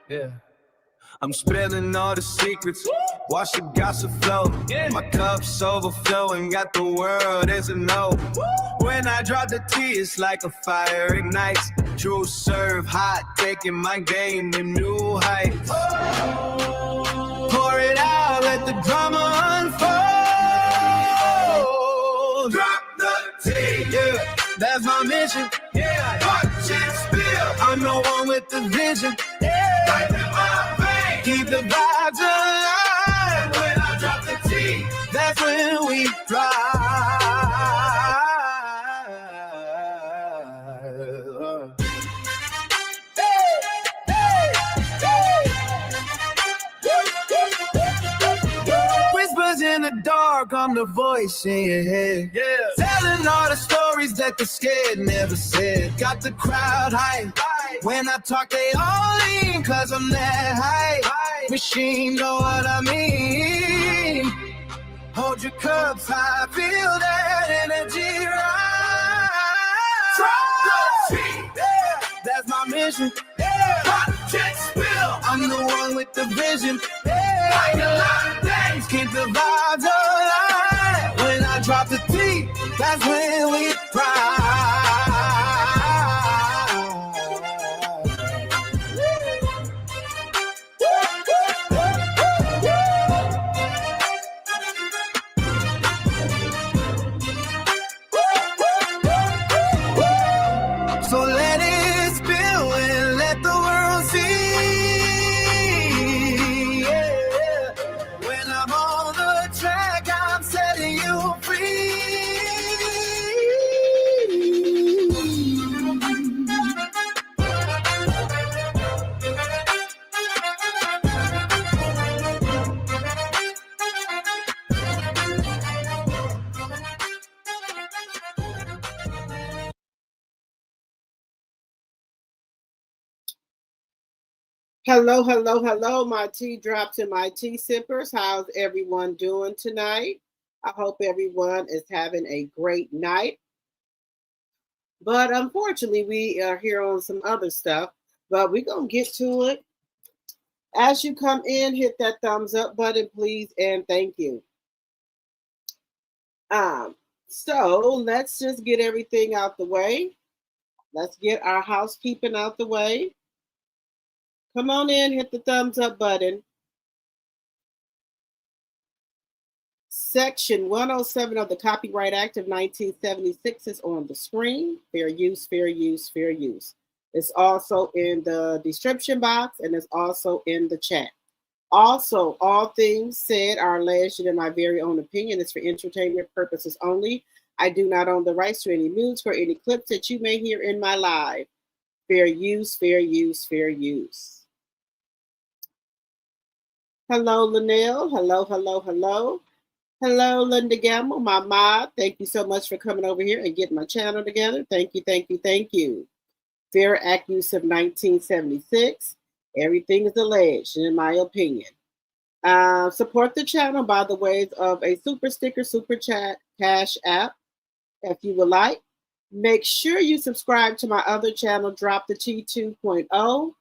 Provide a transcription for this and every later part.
Yeah. I'm spilling all the secrets, watch the gossip flow. My cup's overflowing, got the world as a no. When I drop the tea, it's like a fire ignites. True serve, hot, taking my game to new heights. Pour it out, let the drama unfold. Drop the tea, yeah, that's my mission. Yeah, watch it spill. I'm the one with the vision. Yeah, right in my veins. Keep the vibes alive. When I drop the tea, that's when we fly. Whispers in the dark, I'm the voice in your head. Yeah. Telling all the stories that the scared never said. Got the crowd hype. When I talk, they all lean, cause I'm that high. Machine, know what I mean. Hold your cups high, feel that energy rise. Drop the tea, yeah, that's my mission. Yeah, watch it spill. I'm the one with the vision. Yeah, like a lot of things, keep the vibes alive. When I drop the tea, that's when we ride. So let it spill and let the world see. Yeah. When I'm on the track, I'm setting you free. Hello, hello, hello, my tea drops and my tea sippers. How's everyone doing tonight? I hope everyone is having a great night. But unfortunately, we are here on some other stuff, but we're going to get to it. As you come in, hit that thumbs up button, please, and thank you. So let's just get everything out the way. Let's get our housekeeping out the way. Come on in, hit the thumbs up button. Section 107 of the Copyright Act of 1976 is on the screen. Fair use, fair use, fair use. It's also in the description box and it's also in the chat. Also, all things said are alleged in my very own opinion. It's for entertainment purposes only. I do not own the rights to any music or any clips that you may hear in my live. Fair use, fair use, fair use. Hello, Linnell. Hello, hello, hello. Hello, Linda Gamble, my mod. Thank you so much for coming over here and getting my channel together. Thank you, thank you, thank you. Fair Act use of 1976. Everything is alleged, in my opinion. Support the channel by the ways of a super sticker, super chat, cash app, if you would like. Make sure you subscribe to my other channel, Drop the Tea 2.0.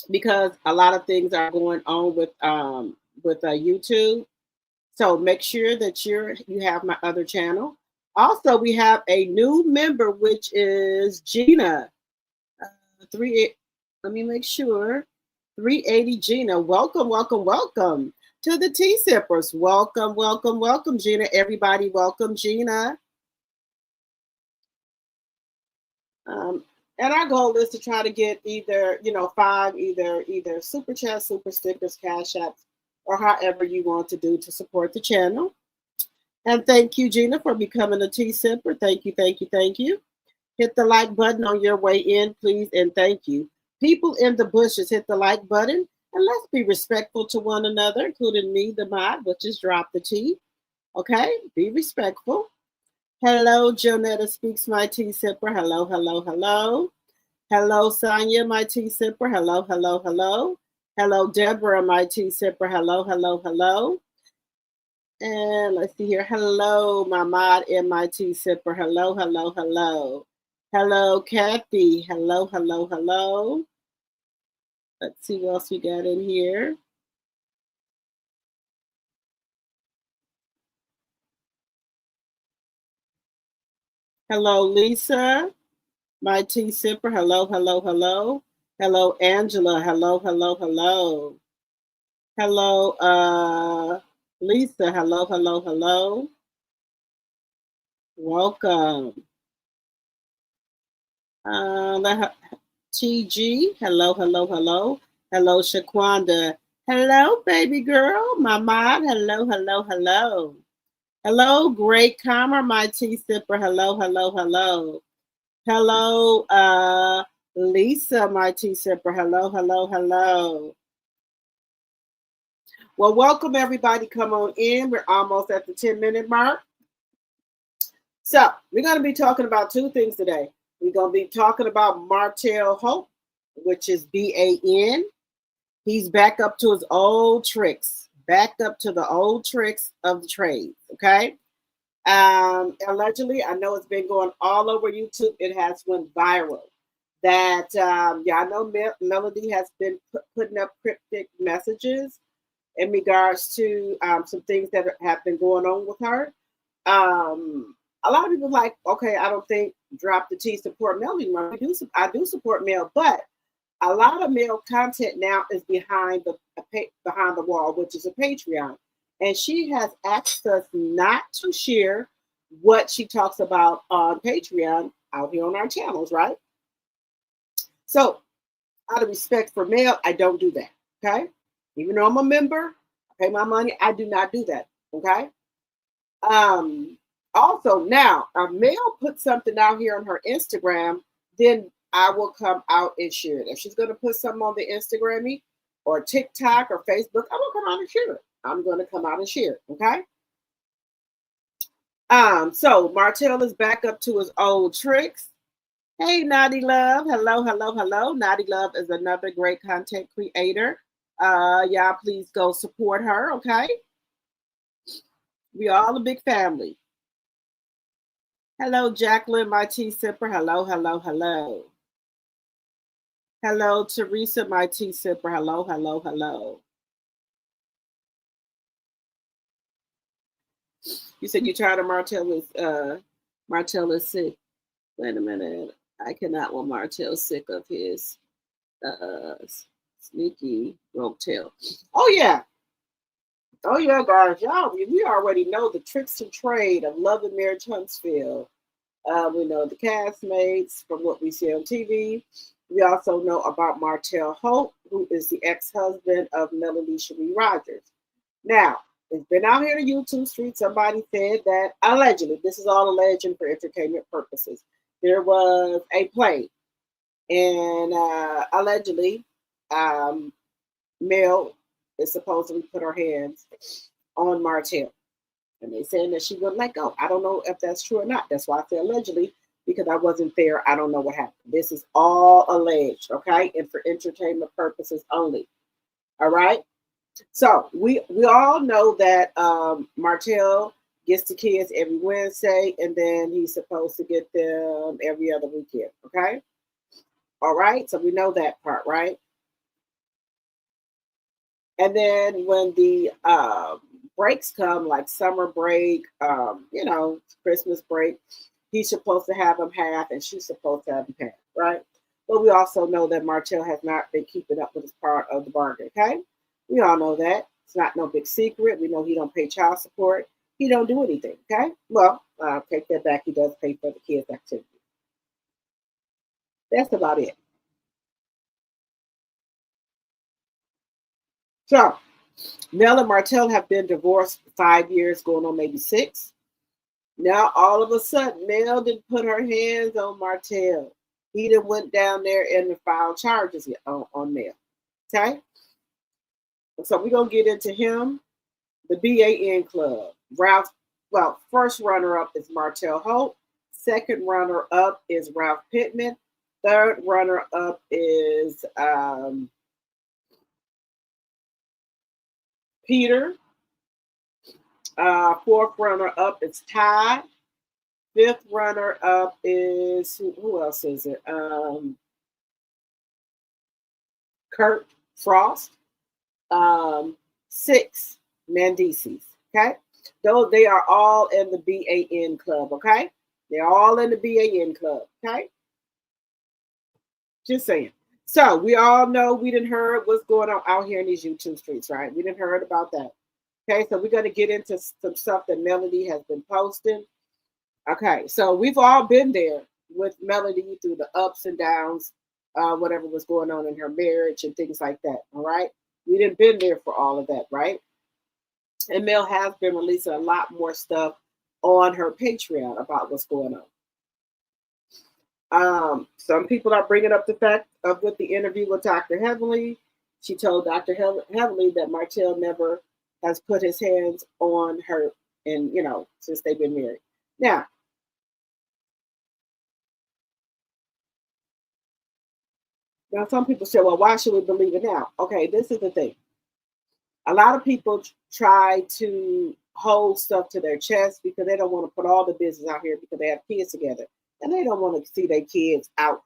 Because a lot of things are going on with YouTube. So make sure that you have my other channel. Also, we have a new member, which is Gina. Let me make sure. 380 Gina. Welcome, welcome, welcome to the Tea Sippers. Welcome, welcome, welcome, Gina. Everybody, welcome, Gina. And our goal is to try to get either, 5, either super chat, super stickers, cash apps, or however you want to do to support the channel. And thank you, Gina, for becoming a tea sipper. Thank you, thank you, thank you. Hit the like button on your way in, please, and thank you. People in the bushes, hit the like button, and let's be respectful to one another, including me, the mod, which is Drop the Tea. Okay, be respectful. Hello, Jonetta Speaks, my tea sipper. Hello, hello, hello. Hello, Sonia, my tea sipper. Hello, hello, hello. Hello, Deborah, my tea sipper. Hello, hello, hello. And let's see here. Hello, my mod MIT sipper. Hello, hello, hello. Hello, Kathy. Hello, hello, hello. Let's see what else we got in here. Hello, Lisa. My tea sipper. Hello, hello, hello. Hello, Angela. Hello, hello, hello. Hello, Lisa. Hello, hello, hello. Welcome. TG. Hello, hello, hello. Hello, Shaquanda. Hello, baby girl. My mod. Hello, hello, hello. Hello, great calmer, my tea sipper. Hello, hello, hello. Hello, Lisa, my tea sipper. Hello, hello, hello. Well, welcome everybody. Come on in. We're almost at the 10-minute mark. So we're going to be talking about two things today. We're going to be talking about Martell Holt, which is BAN. He's back up to his old tricks, back up to the old tricks of the trade. Okay. Allegedly, I know it's been going all over YouTube. It has went viral. That I know Melody has been putting up cryptic messages in regards to some things that have been going on with her. A lot of people like, okay, I don't think Drop the T support Mel anymore. I do support Mel, but a lot of Mel content now is behind the wall, which is a Patreon, and she has asked us not to share what she talks about on Patreon out here on our channels, right? So, out of respect for Mel, I don't do that. Okay, even though I'm a member, I pay my money. I do not do that. Okay. Also, now, if Mel puts something out here on her Instagram, then I will come out and share it. If she's going to put something on the Instagram or TikTok or Facebook, I will come out and share it. I'm going to come out and share it. Okay. So Martell is back up to his old tricks. Hey, Naughty Love. Hello, hello, hello. Naughty Love is another great content creator. Y'all please go support her, okay? We all a big family. Hello, Jacqueline, my tea sipper. Hello, hello, hello. Hello, Teresa, my tea sipper. Hello, hello, hello. You said you're tired of Martell is sick. Wait a minute. I cannot want Martell sick of his sneaky rope tail. Oh yeah. Oh yeah, guys. Y'all, we already know the tricks and trade of Love and Marriage Huntsville. We know the castmates from what we see on TV. We also know about Martell Holt, who is the ex-husband of Melanie Cherie Rogers. Now, it's been out here to YouTube street. Somebody said that allegedly, this is all alleged for entertainment purposes, there was a play, and allegedly, Mel is supposedly put her hands on Martell. And they saying that she wouldn't let go. I don't know if that's true or not. That's why I say allegedly, because I wasn't there. I don't know what happened. This is all alleged, okay? And for entertainment purposes only. All right? So we all know that Martell gets the kids every Wednesday, and then he's supposed to get them every other weekend, okay? All right? So we know that part, right? And then when the breaks come, like summer break, Christmas break, he's supposed to have them half and she's supposed to have them half, right? But we also know that Martell has not been keeping up with his part of the bargain, okay? We all know that. It's not no big secret. We know he don't pay child support. He don't do anything, okay? Well, I'll take that back. He does pay for the kids' activities. That's about it. So, Mel and Martell have been divorced for 5 years, going on maybe 6. Now, all of a sudden, Mel didn't put her hands on Martell. He done went down there and filed charges on Mel. Okay? So we're going to get into him. The BAN Club. First runner-up is Martell Holt. Second runner-up is Ralph Pittman. Third runner-up is Peter. Fourth runner up is Ty. Fifth runner up is who else is it? Kurt Frost. Six Mendices. Okay, those they are all in the BAN club. Okay, they're all in the BAN club. Okay, just saying. So we all know we didn't heard what's going on out here in these YouTube streets, right? We didn't heard about that. Okay, so we're gonna get into some stuff that Melody has been posting. Okay, so we've all been there with Melody through the ups and downs, whatever was going on in her marriage and things like that. All right, we didn't been there for all of that, right? And Mel has been releasing a lot more stuff on her Patreon about what's going on. Some people are bringing up the fact of with the interview with Dr. Heavenly. She told Dr. Heavenly that Martell never has put his hands on her, and since they've been married. Now some people say, well, why should we believe it now? Okay, this is the thing. A lot of people try to hold stuff to their chest because they don't want to put all the business out here because they have kids together. And they don't want to see their kids out,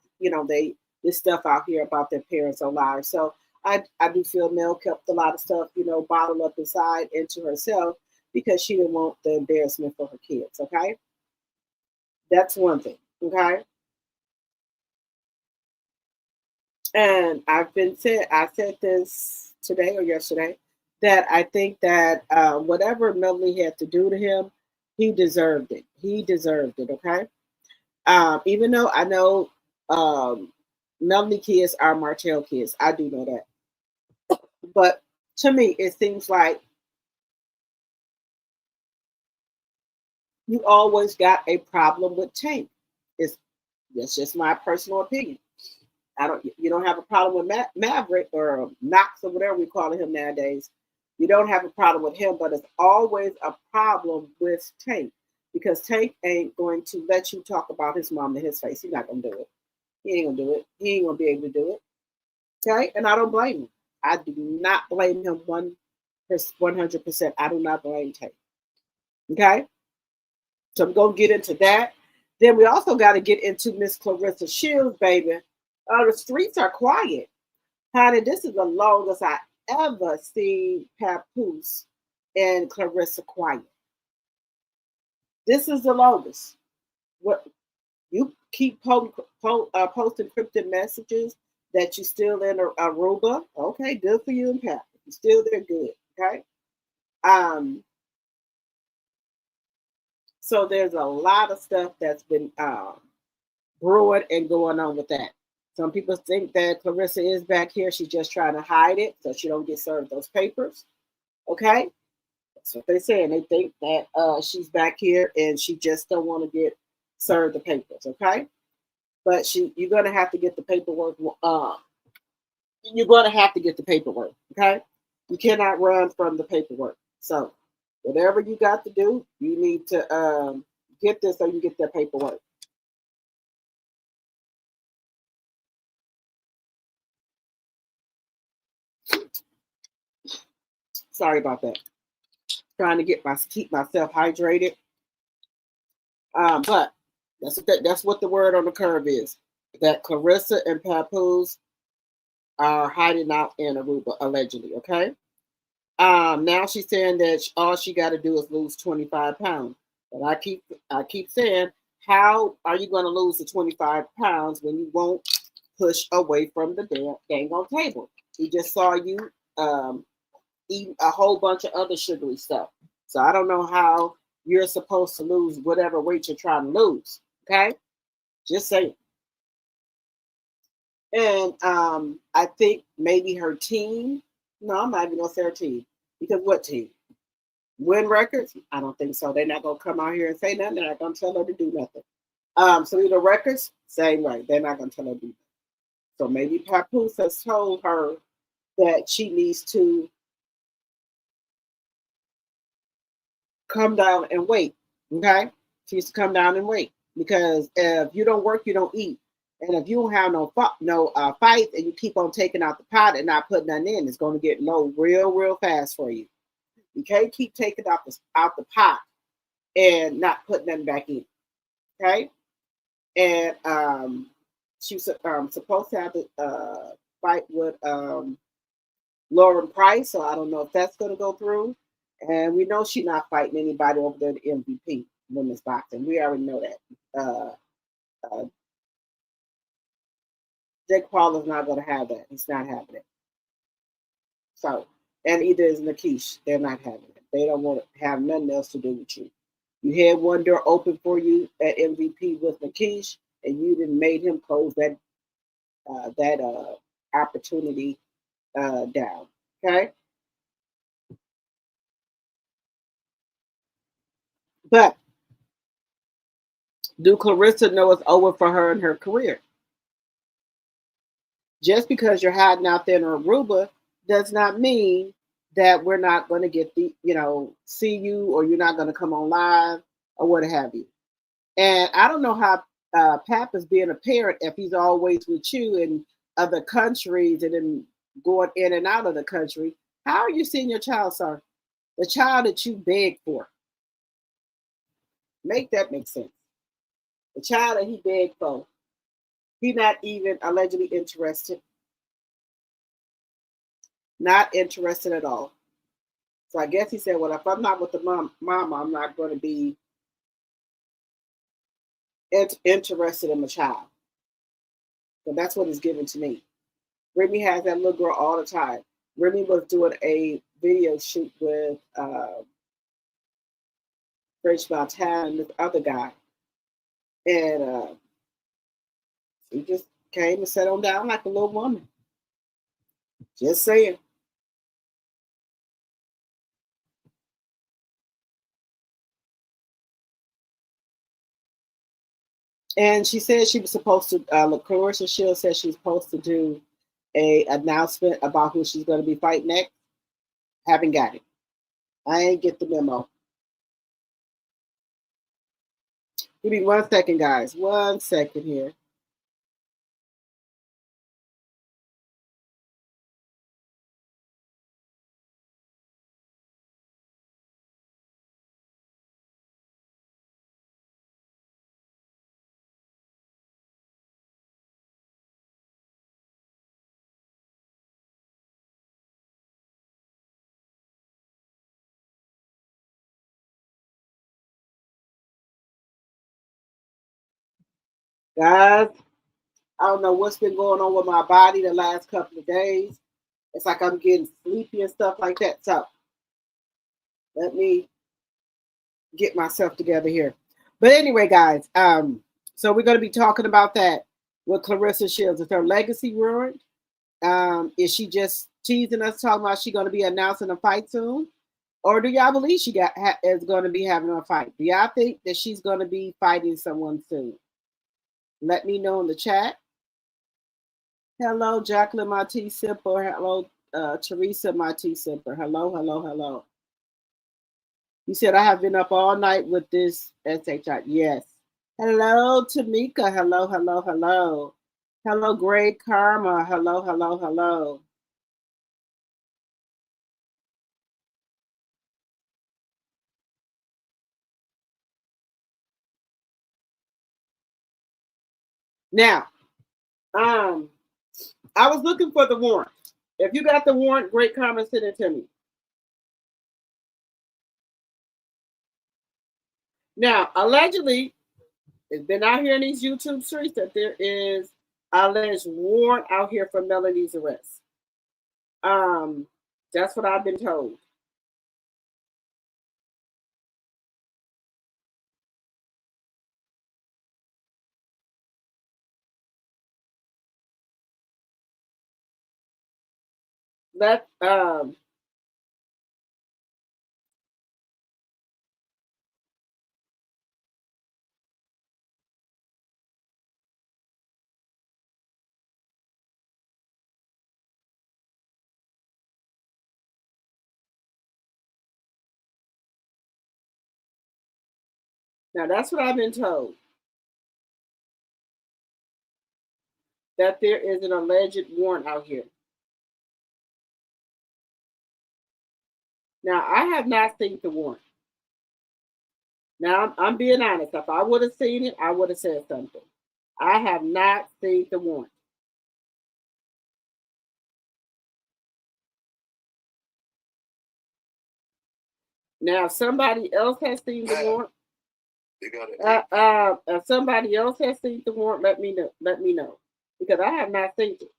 this stuff out here about their parents are liars. So I do feel Mel kept a lot of stuff, bottled up inside into herself because she didn't want the embarrassment for her kids. Okay. That's one thing. Okay. And I said this today or yesterday that I think that whatever Melanie had to do to him, he deserved it. He deserved it. Okay. Even though I know Melanie kids are Martell kids, I do know that. But to me, it seems like you always got a problem with Tank. That's just my personal opinion. You don't have a problem with Maverick or Knox or whatever we call him nowadays. You don't have a problem with him, but it's always a problem with Tank because Tank ain't going to let you talk about his mom to his face. He's not gonna do it. He ain't gonna do it. He ain't gonna be able to do it. Okay, and I don't blame him. I do not blame him 100%. I do not blame Tank. Okay, so I'm gonna get into that. Then we also got to get into Miss Claressa Shields, baby. The streets are quiet. Honey, this is the longest I ever seen Papoose and Claressa quiet. This is the longest. What you keep posting cryptic messages that you still in Aruba? Okay, good for you and Pat. If you're still there, good. Okay. So there's a lot of stuff that's been brewing and going on with that. Some people think that Claressa is back here. She's just trying to hide it so she don't get served those papers. Okay? That's what they're saying. They think that she's back here and she just don't want to get served the papers. Okay? But you're going to have to get the paperwork. You're going to have to get the paperwork. Okay? You cannot run from the paperwork. So whatever you got to do, you need to get this so you get that paperwork. Sorry about that. Trying to keep myself hydrated. But that's what the word on the curve is. That Claressa and Papoose are hiding out in Aruba, allegedly. Okay. Now she's saying that all she got to do is lose 25 pounds. But I keep saying, how are you going to lose the 25 pounds when you won't push away from the dang on table? He just saw you eat a whole bunch of other sugary stuff. So I don't know how you're supposed to lose whatever weight you're trying to lose. Okay? Just saying. And I think maybe her team. No, I'm not even gonna say her team. Because what team? Win records? I don't think so. They're not gonna come out here and say nothing. They're not gonna tell her to do nothing. So either records, same way. They're not gonna tell her to do nothing. So maybe Papoose has told her that she needs to come down and wait. Okay? She needs to come down and wait. Because if you don't work, you don't eat. And if you don't have no fights and you keep on taking out the pot and not putting nothing in, it's going to get low real fast for you. You can't keep taking out the pot and not putting them back in. Okay, and she was supposed to have a fight with Lauren Price, so I don't know if that's going to go through. And we know she's not fighting anybody over there at MVP women's boxing. We already know that. Jake Paul is not going to have that. He's not having it. So, and either is Nikish. They're not having it. They don't want to have nothing else to do with you. You had one door open for you at MVP with Nikish, and you didn't made him close that opportunity down. Okay, but do Claressa know it's over for her in her career? Just because you're hiding out there in Aruba does not mean that we're not going to get see you, or you're not going to come on live or what have you. And I don't know how Pap is being a parent if he's always with you in other countries and then going in and out of the country. How are you seeing your child, sir? The child that you begged for. Make that make sense. The child that he begged for. He's not even allegedly interested. Not interested at all. So I guess he said, well, if I'm not with the mama, I'm not going to be interested in my child. So that's what he's given to me. Remy has that little girl all the time. Remy was doing a video shoot with French Martell and this other guy. And he just came and sat on down like a little woman. Just saying. And she said she was supposed to, Claressa Shields said she's supposed to do a announcement about who she's going to be fighting next. Haven't got it. I ain't get the memo. Give me 1 second, guys. 1 second here. Guys, I don't know what's been going on with my body the last couple of days. It's like I'm getting sleepy and stuff like that. So let me get myself together here. But anyway, guys, so we're going to be talking about that with Claressa Shields. Is her legacy ruined? Is she just teasing us, talking about she's going to be announcing a fight soon? Or do y'all believe she is going to be having a fight? Do y'all think that she's going to be fighting someone soon? Let me know in the chat. Hello, Jacqueline Marti Simper. Hello, Teresa Marti Simper. Hello, hello, hello. You said I have been up all night with this SHI. Yes. Hello, Tamika. Hello, hello, hello. Hello, Great Karma. Hello, hello, hello. Now, I was looking for the warrant. If you got the warrant, Great Karma, send it to me. Now, allegedly, it's been out here in these YouTube streets that there is alleged warrant out here for Melanie's arrest. That's what I've been told. That now that's what I've been told. That there is an alleged warrant out here. Now, I have not seen the warrant. Now, I'm being honest. If I would have seen it, I would have said something. I have not seen the warrant. Now, if somebody else has seen the warrant. If somebody else has seen the warrant, let me know. Let me know, because I have not seen it.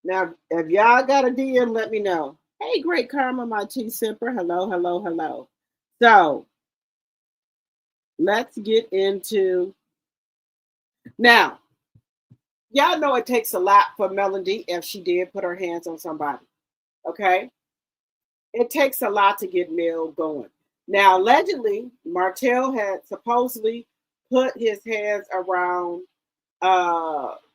Now, if y'all got a DM, let me know. Hey, Great Karma, my T Simper. Hello, hello, hello. So let's get into now. Y'all know it takes a lot for Melody if she did put her hands on somebody. Okay, it takes a lot to get Mel going. Now, allegedly, Martell had supposedly put his hands around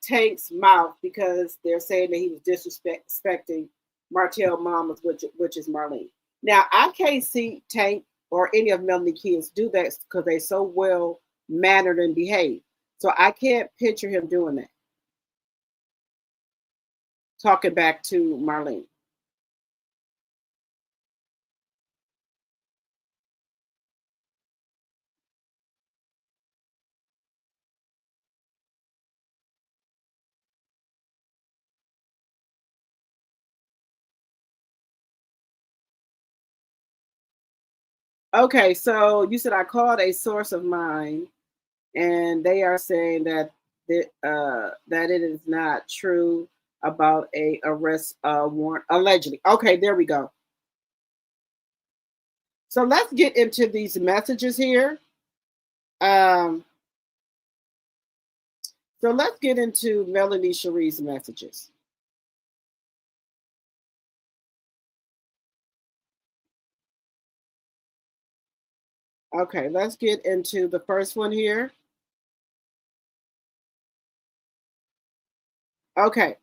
Tank's mouth because they're saying that he was disrespecting Martell Mamas, which is Marlene. Now, I can't see Tank or any of Melanie kids do that because they're so well mannered and behaved. So I can't picture him doing that. Talking back to Marlene. Okay, so you said I called a source of mine, and they are saying that it is not true about a arrest warrant allegedly. Okay, there we go. So let's get into these messages here. Um, so let's get into Melanie Cherie's messages. Okay, let's get into the first one here. Okay.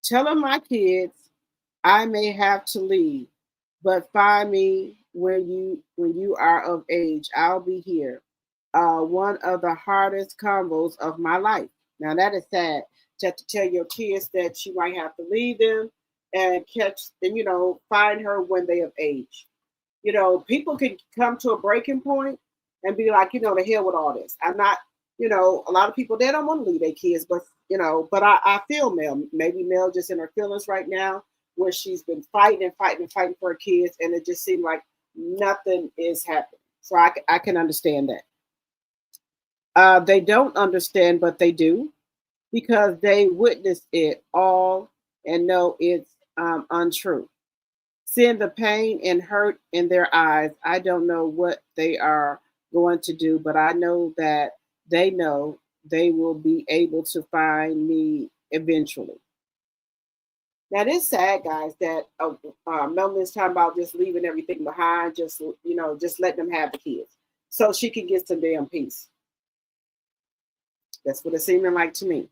Telling my kids I may have to leave, but find me when you are of age. I'll be here. One of the hardest combos of my life. Now that is sad. To have to tell your kids that you might have to leave them and catch and find her when they of age. People can come to a breaking point and be like, the hell with all this. I'm not, a lot of people they don't want to leave their kids, but but I feel Mel. Maybe Mel just in her feelings right now, where she's been fighting and fighting and fighting for her kids, and it just seemed like nothing is happening. So I can understand that. They don't understand, but they do because they witnessed it all and know it's untrue. Seeing the pain and hurt in their eyes, I don't know what they are going to do, but I know that they know they will be able to find me eventually. Now, this sad, guys, that Melanie's talking about just leaving everything behind, just letting them have the kids so she can get some damn peace. That's what it's seeming like to me.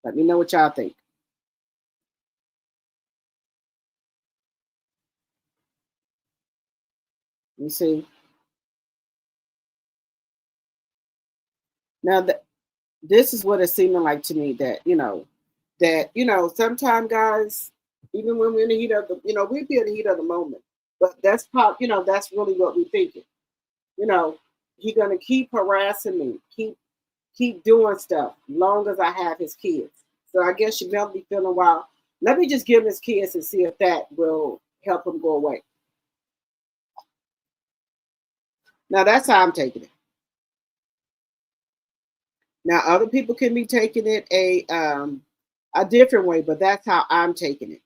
Let me know what y'all think. You see? Now, this is what it's seeming like to me that sometimes guys, even when we're in the heat of we be in the heat of the moment, but that's really what we're thinking. You know, he gonna keep harassing me, keep doing stuff long as I have his kids. So I guess you may be feeling, well, let me just give him his kids and see if that will help him go away. Now that's how I'm taking it. Now other people can be taking it a different way, but that's how I'm taking it.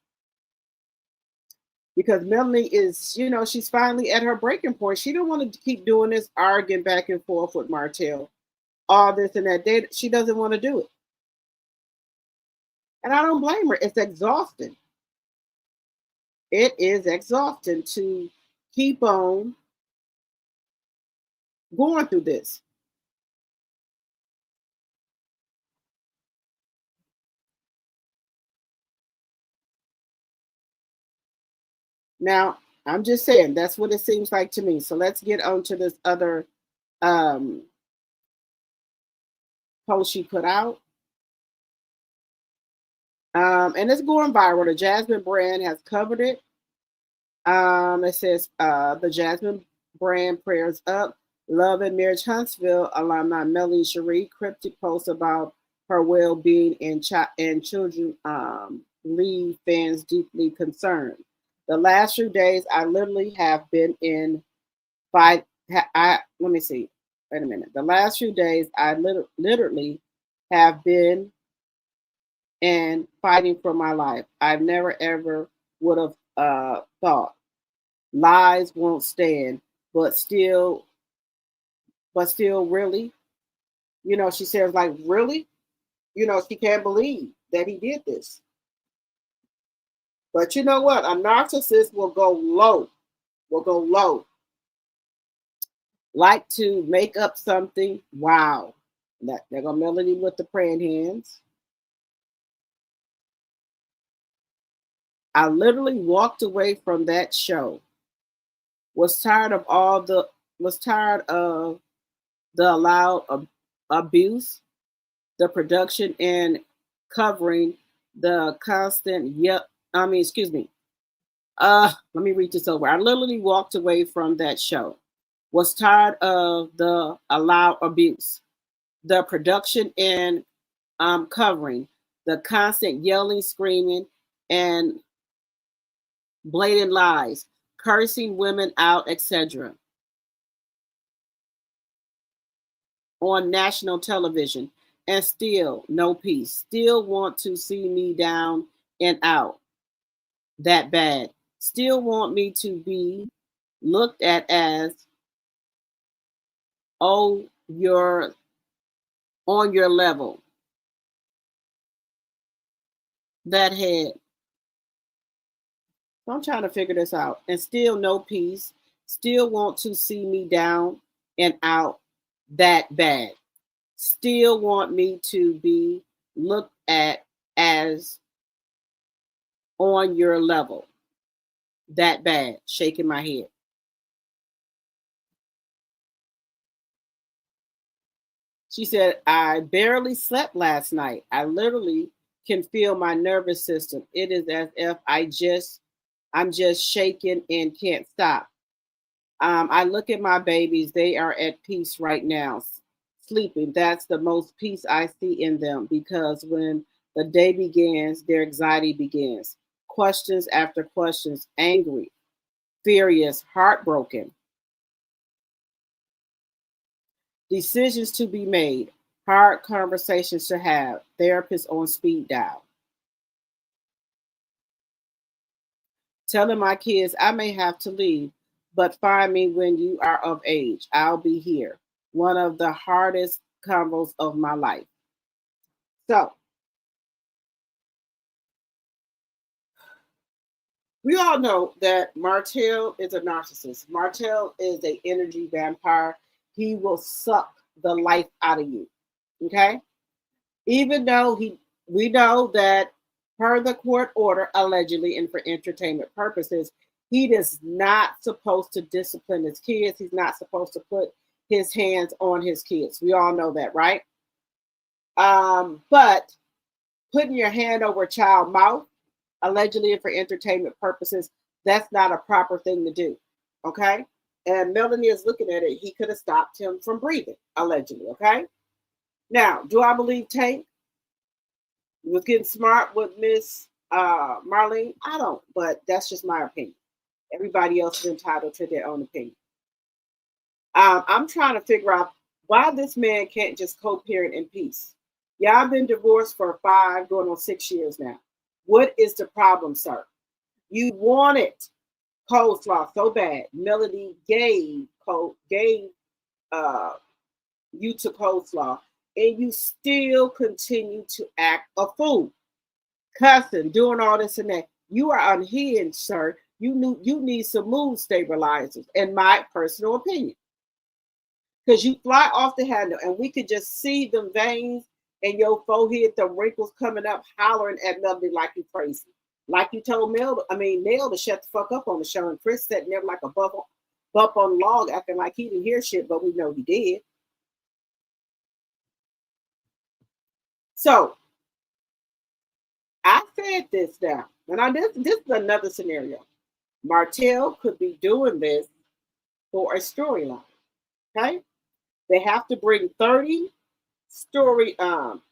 Because Melanie is, she's finally at her breaking point. She don't want to keep doing this arguing back and forth with Martell, all this and that. She doesn't want to do it. And I don't blame her. It's exhausting. It is exhausting to keep on going through this. Now, I'm just saying that's what it seems like to me. So let's get on to this other um, post she put out. And it's going viral. The Jasmine brand has covered it. It says the Jasmine brand prayers up. Love and Marriage Huntsville alumni Melanie Cherie cryptic post about her well-being and children leave fans deeply concerned. The last few days, I literally have been in fight. Let me see. Wait a minute. The last few days, I literally have been in fighting for my life. I've never ever would have thought lies won't stand, but still, really, she says like, really, she can't believe that he did this. But you know what? A narcissist will go low, like to make up something. Wow. They're going to Melody with the praying hands. I literally walked away from that show. Was tired of the allowed abuse, the production and covering the constant excuse me. Let me read this over. I literally walked away from that show. Was tired of the allowed abuse, the production and covering, the constant yelling, screaming, and blatant lies, cursing women out, etc. on national television, and still no peace. Still want to see me down and out that bad. Still want me to be looked at as, oh, you're on your level. That head. So I'm trying to figure this out. And still no peace. Still want to see me down and out that bad. Still want me to be looked at as on your level. That bad. Shaking my head. She said, I barely slept last night. I literally can feel my nervous system. It is as if I'm just shaking and can't stop. I look at my babies. They are at peace right now, sleeping. That's the most peace I see in them because when the day begins, their anxiety begins. Questions after questions, angry, furious, heartbroken. Decisions to be made, hard conversations to have, therapists on speed dial. Telling my kids I may have to leave, but find me when you are of age. I'll be here. One of the hardest convos of my life. So, we all know that Martell is a narcissist. Martell is an energy vampire. He will suck the life out of you. Okay? Even though we know that per the court order, allegedly and for entertainment purposes, he is not supposed to discipline his kids. He's not supposed to put his hands on his kids. We all know that, right? But putting your hand over a child's mouth, allegedly and for entertainment purposes, that's not a proper thing to do. Okay? And Melanie is looking at it. He could have stopped him from breathing, allegedly. Okay? Now, do I believe Tank was getting smart with Miss Marlene? I don't, but that's just my opinion. Everybody else is entitled to their own opinion. I'm trying to figure out why this man can't just co-parent in peace. Yeah, I've been divorced for 5, going on 6 years now. What is the problem, sir? You wanted coleslaw so bad. Melody gave you to coleslaw, and you still continue to act a fool, cussing, doing all this and that. You are unhinged, sir. You need some mood stabilizers, in my personal opinion, because you fly off the handle, and we could just see the veins in your forehead, the wrinkles coming up, hollering at Melody like you crazy. Like you told Nell to shut the fuck up on the show, and Chris sitting there like a bump on the log, acting like he didn't hear shit, but we know he did. So I said this now, and this is another scenario. Martell could be doing this for a storyline. Okay, they have to bring 30 story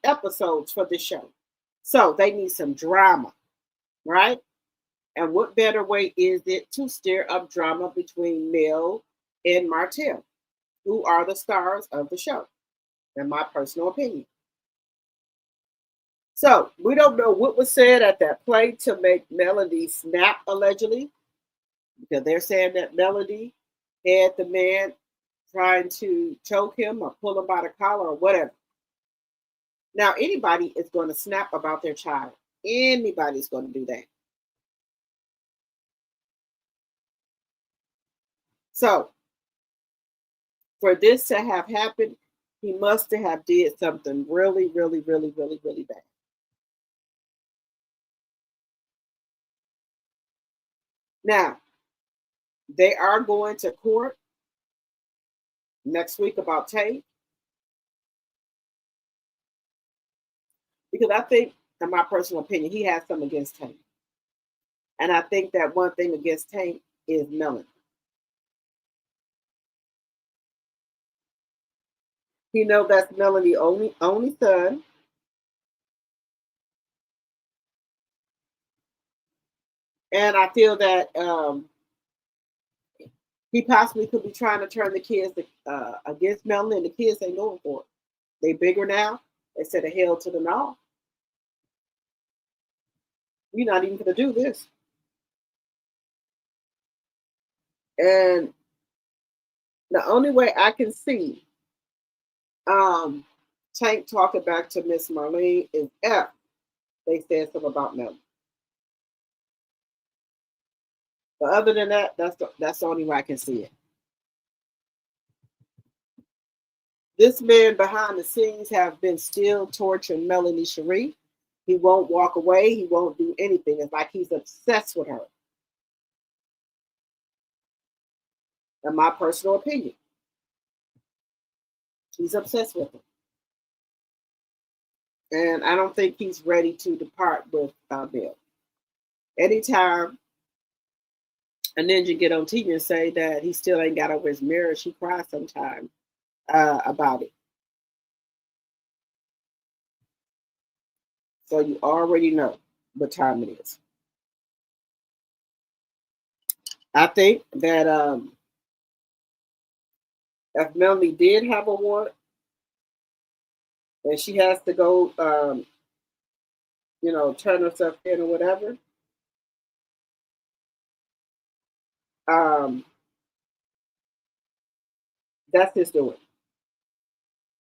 episodes for the show, so they need some drama, right? And what better way is it to stir up drama between Mel and Martell, who are the stars of the show, in my personal opinion. So we don't know what was said at that play to make Melody snap, allegedly, because they're saying that Melody had the man trying to choke him or pull him by the collar or whatever. Now, anybody is going to snap about their child. Anybody's going to do that. So, for this to have happened, he must have did something really, really, really, really, really bad. Now, they are going to court next week about Tate. Because I think, in my personal opinion, he has something against Tate. And I think that one thing against Tate is Melanie. He knows that's Melanie's only son. And I feel that he possibly could be trying to turn the kids against Melanie, and the kids ain't going for it. They bigger now. They said a hell to the no. You're not even going to do this. And the only way I can see Tank talking back to Miss Marlene is if they said something about Melanie. But other than that, that's the only way I can see it. This man behind the scenes have been still torturing Melanie Cherie. He won't walk away. He won't do anything. It's like he's obsessed with her. In my personal opinion, he's obsessed with her. And I don't think he's ready to depart with Bill. Anytime a ninja get on TV and say that he still ain't got over his marriage, he cries sometimes about it. So you already know what time it is. I think that if Melanie did have a warrant, and she has to go, turn herself in or whatever, that's his doing.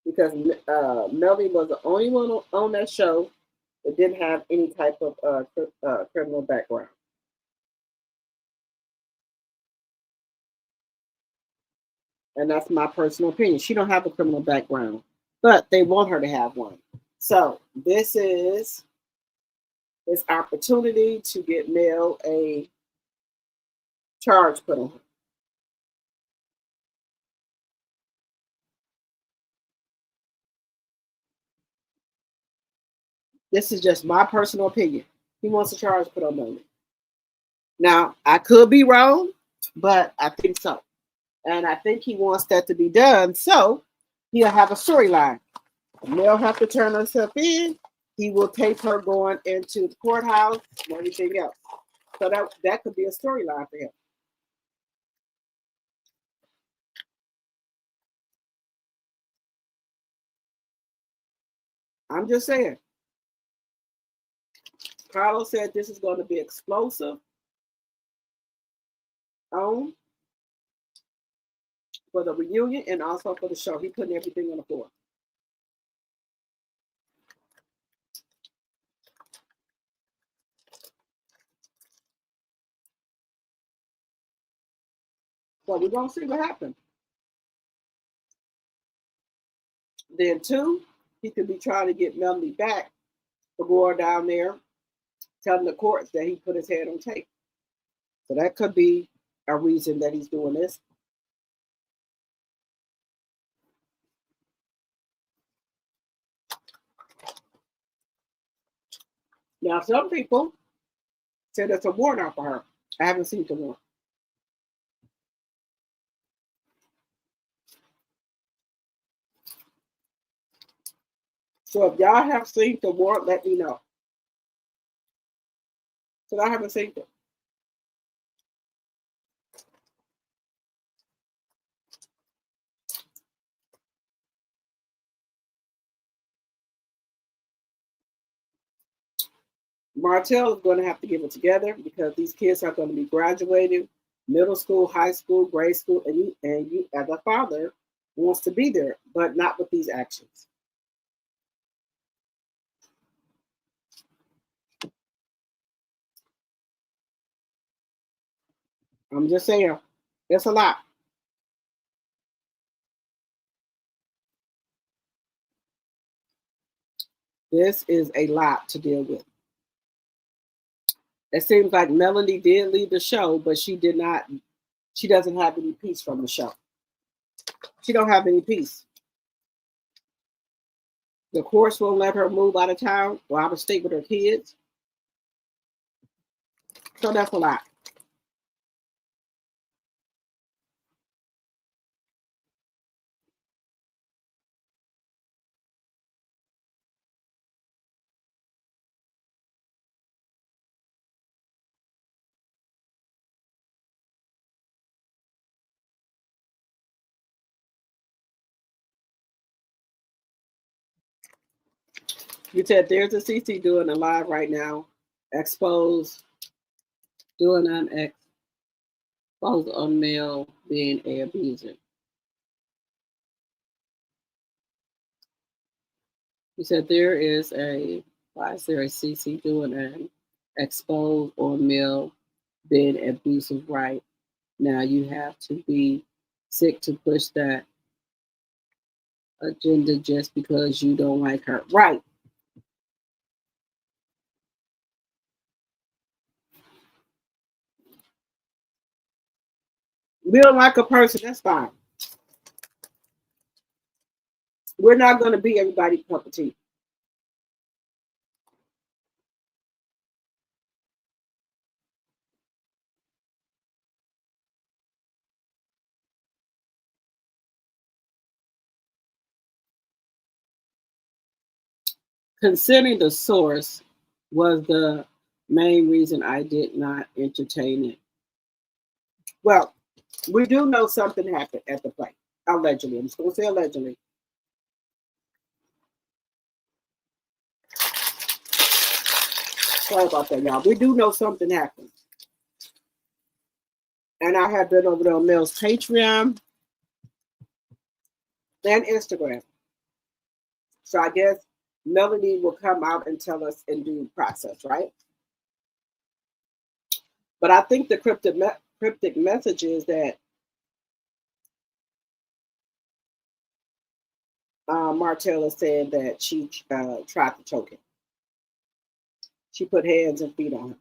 Because Melanie was the only one on that show that didn't have any type of criminal background. And that's my personal opinion. She don't have a criminal background, but they want her to have one. So this is his opportunity to get Mel a charge put on her. This is just my personal opinion. He wants a charge put on Melanie. Now, I could be wrong, but I think so. And I think he wants that to be done. So he'll have a storyline. Mel have to turn herself in. He will tape her going into the courthouse and everything else. So that could be a storyline for him. I'm just saying. Carlos said this is going to be explosive for the reunion and also for the show. He's putting everything on the floor. So we're going to see what happens. Then, 2, he could be trying to get Melanie back for going down there telling the courts that he put his head on tape. So that could be a reason that he's doing this. Now, some people say there's a warrant out for her. I haven't seen the warrant. So if y'all have seen the warrant, let me know. Because I haven't seen it. Martell is going to have to get it together because these kids are going to be graduating middle school, high school, grade school, and you as a father wants to be there, but not with these actions. I'm just saying, it's a lot. This is a lot to deal with. It seems like Melanie did leave the show, but she did not. She doesn't have any peace from the show. She don't have any peace. The courts won't let her move out of town or out of state with her kids. So that's a lot. You said there's a CC doing a live right now. Expose, doing an expose on male being a abuser. You said there is why is there a CC doing an expose on male being abusive right now? You have to be sick to push that agenda just because you don't like her. Right. We don't like a person, that's fine. We're not going to be everybody's cup of tea. Considering the source was the main reason I did not entertain it. Well, we do know something happened at the play. Allegedly. I'm just going to say allegedly. Sorry about that, y'all. We do know something happened. And I have been over there on Mel's Patreon and Instagram. So I guess Melanie will come out and tell us in due process, right? But I think the cryptic message is that Martell is saying that she tried to choke him. She put hands and feet on him.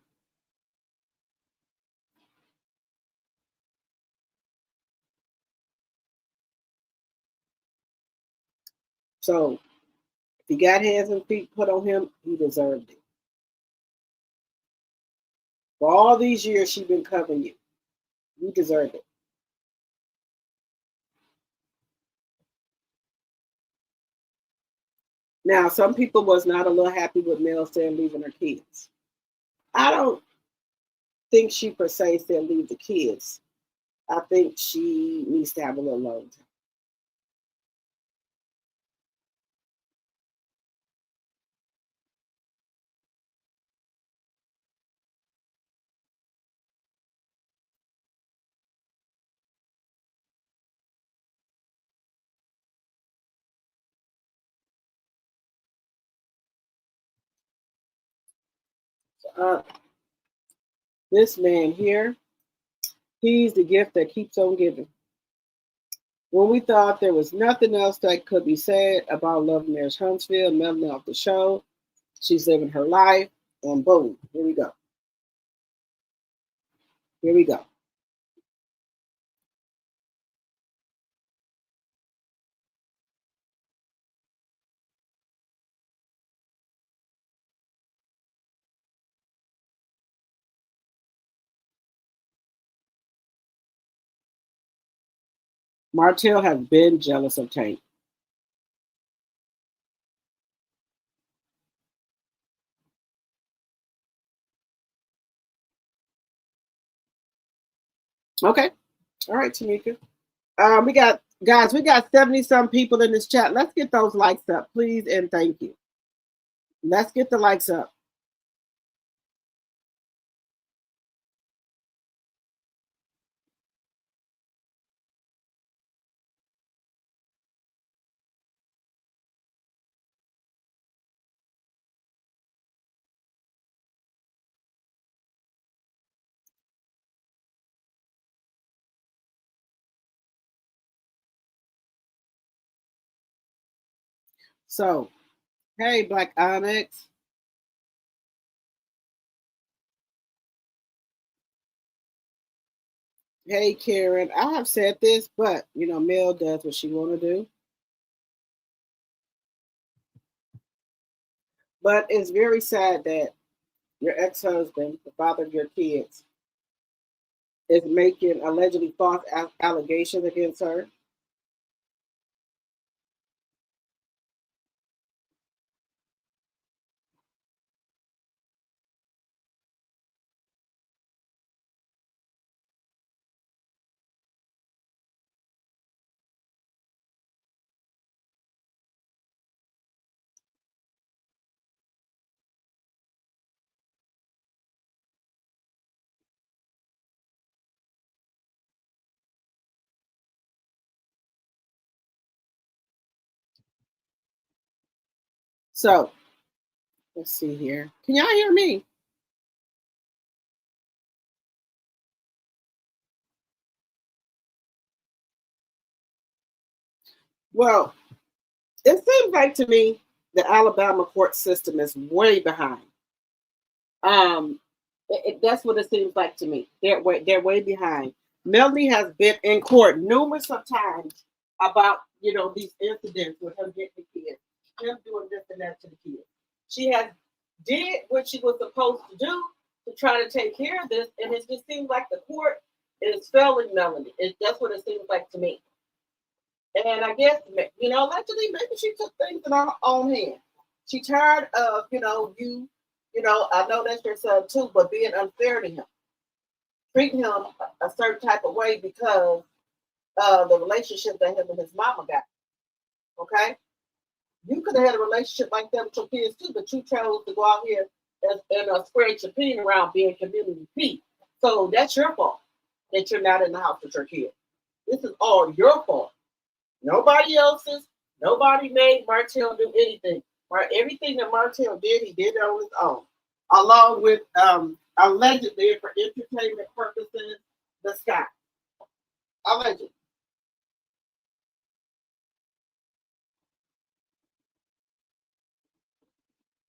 So if he got hands and feet put on him, he deserved it. For all these years she's been covering you, you deserve it. Now, some people was not a little happy with Mel saying leaving her kids. I don't think she per se said leave the kids. I think she needs to have a little alone time. This man here, he's the gift that keeps on giving. When we thought there was nothing else that could be said about Love Marriage Huntsville, Melanie off the show, she's living her life. And boom, here we go. Here we go. Martell has been jealous of Tank. Okay. All right, Tamika. We got 70 some people in this chat. Let's get those likes up, please, and thank you. Let's get the likes up. So, hey, Black Onyx. Hey, Karen. I have said this, but Mel does what she want to do. But it's very sad that your ex-husband, the father of your kids, is making allegedly false allegations against her. So, let's see here. Can y'all hear me? Well, it seems like to me the Alabama court system is way behind. That's what it seems like to me. They're way behind. Melanie has been in court numerous of times about these incidents with him getting the kids, him doing this and that to the kids. She has did what she was supposed to do to try to take care of this, and it just seems like the court is failing Melanie. That's what it seems like to me. And I guess allegedly maybe she took things in her own hand. She tired of I know that's your son too, but being unfair to him, treating him a certain type of way because of the relationship that him and his mama got. Okay, you could have had a relationship like that with your kids too, but you chose to go out here and spread your peen around being community peace. So that's your fault that you're not in the house with your kids. This is all your fault. Nobody else's. Nobody made Martell do anything. Everything that Martell did, he did on his own, along with allegedly for entertainment purposes, the sky. Allegedly.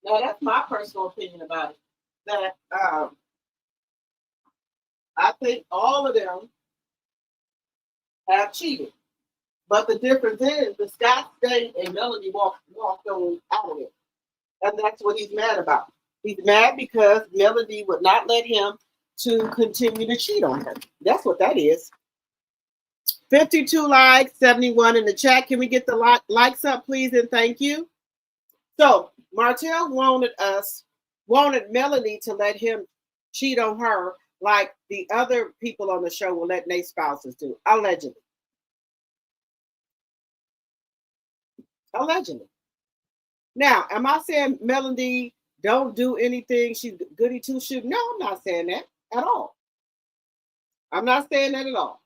Now that's my personal opinion about it. That I think all of them have cheated. But the difference is the Scott stayed and Melanie walked on out of it. And that's what he's mad about. He's mad because Melody would not let him to continue to cheat on her. That's what that is. 52 likes, 71 in the chat. Can we get the likes up, please? And thank you. So Martell wanted Melody to let him cheat on her like the other people on the show will let their spouses do, allegedly. Allegedly. Now, am I saying Melody don't do anything? She's goody two shoes? No, I'm not saying that at all. I'm not saying that at all.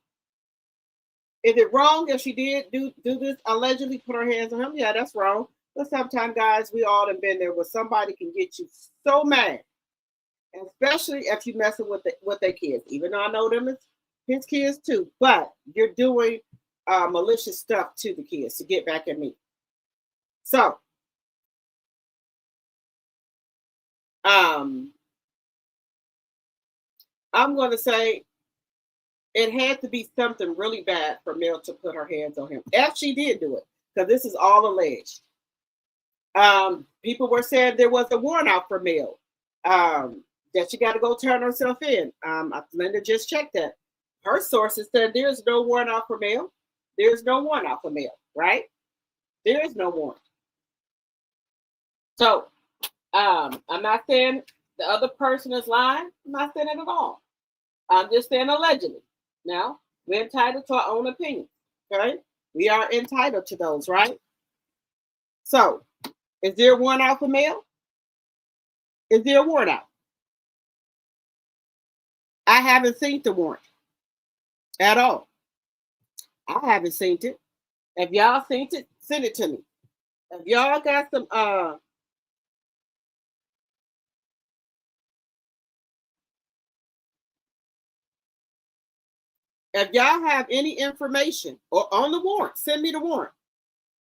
Is it wrong if she did do this, allegedly put her hands on him? Yeah, that's wrong. But sometimes, guys, we all have been there where somebody can get you so mad, and especially if you're messing with their kids. Even though I know them as his kids too, but you're doing malicious stuff to the kids to get back at me. So I'm going to say it had to be something really bad for Mel to put her hands on him. If she did do it, because this is all alleged. People were saying there was a warrant out for Mel. That she got to go turn herself in. Linda just checked that. Her sources said there's no warrant out for Mel. There's no warrant out for Mel, right? There is no warrant. So I'm not saying the other person is lying. I'm not saying it at all. I'm just saying allegedly. Now, we're entitled to our own opinion. Okay? We are entitled to those, right? So, is there a warrant out for Mel? Is there a warrant out? I haven't seen the warrant at all. I haven't seen it. If y'all seen it, send it to me. If y'all got some if y'all have any information or on the warrant, send me the warrant.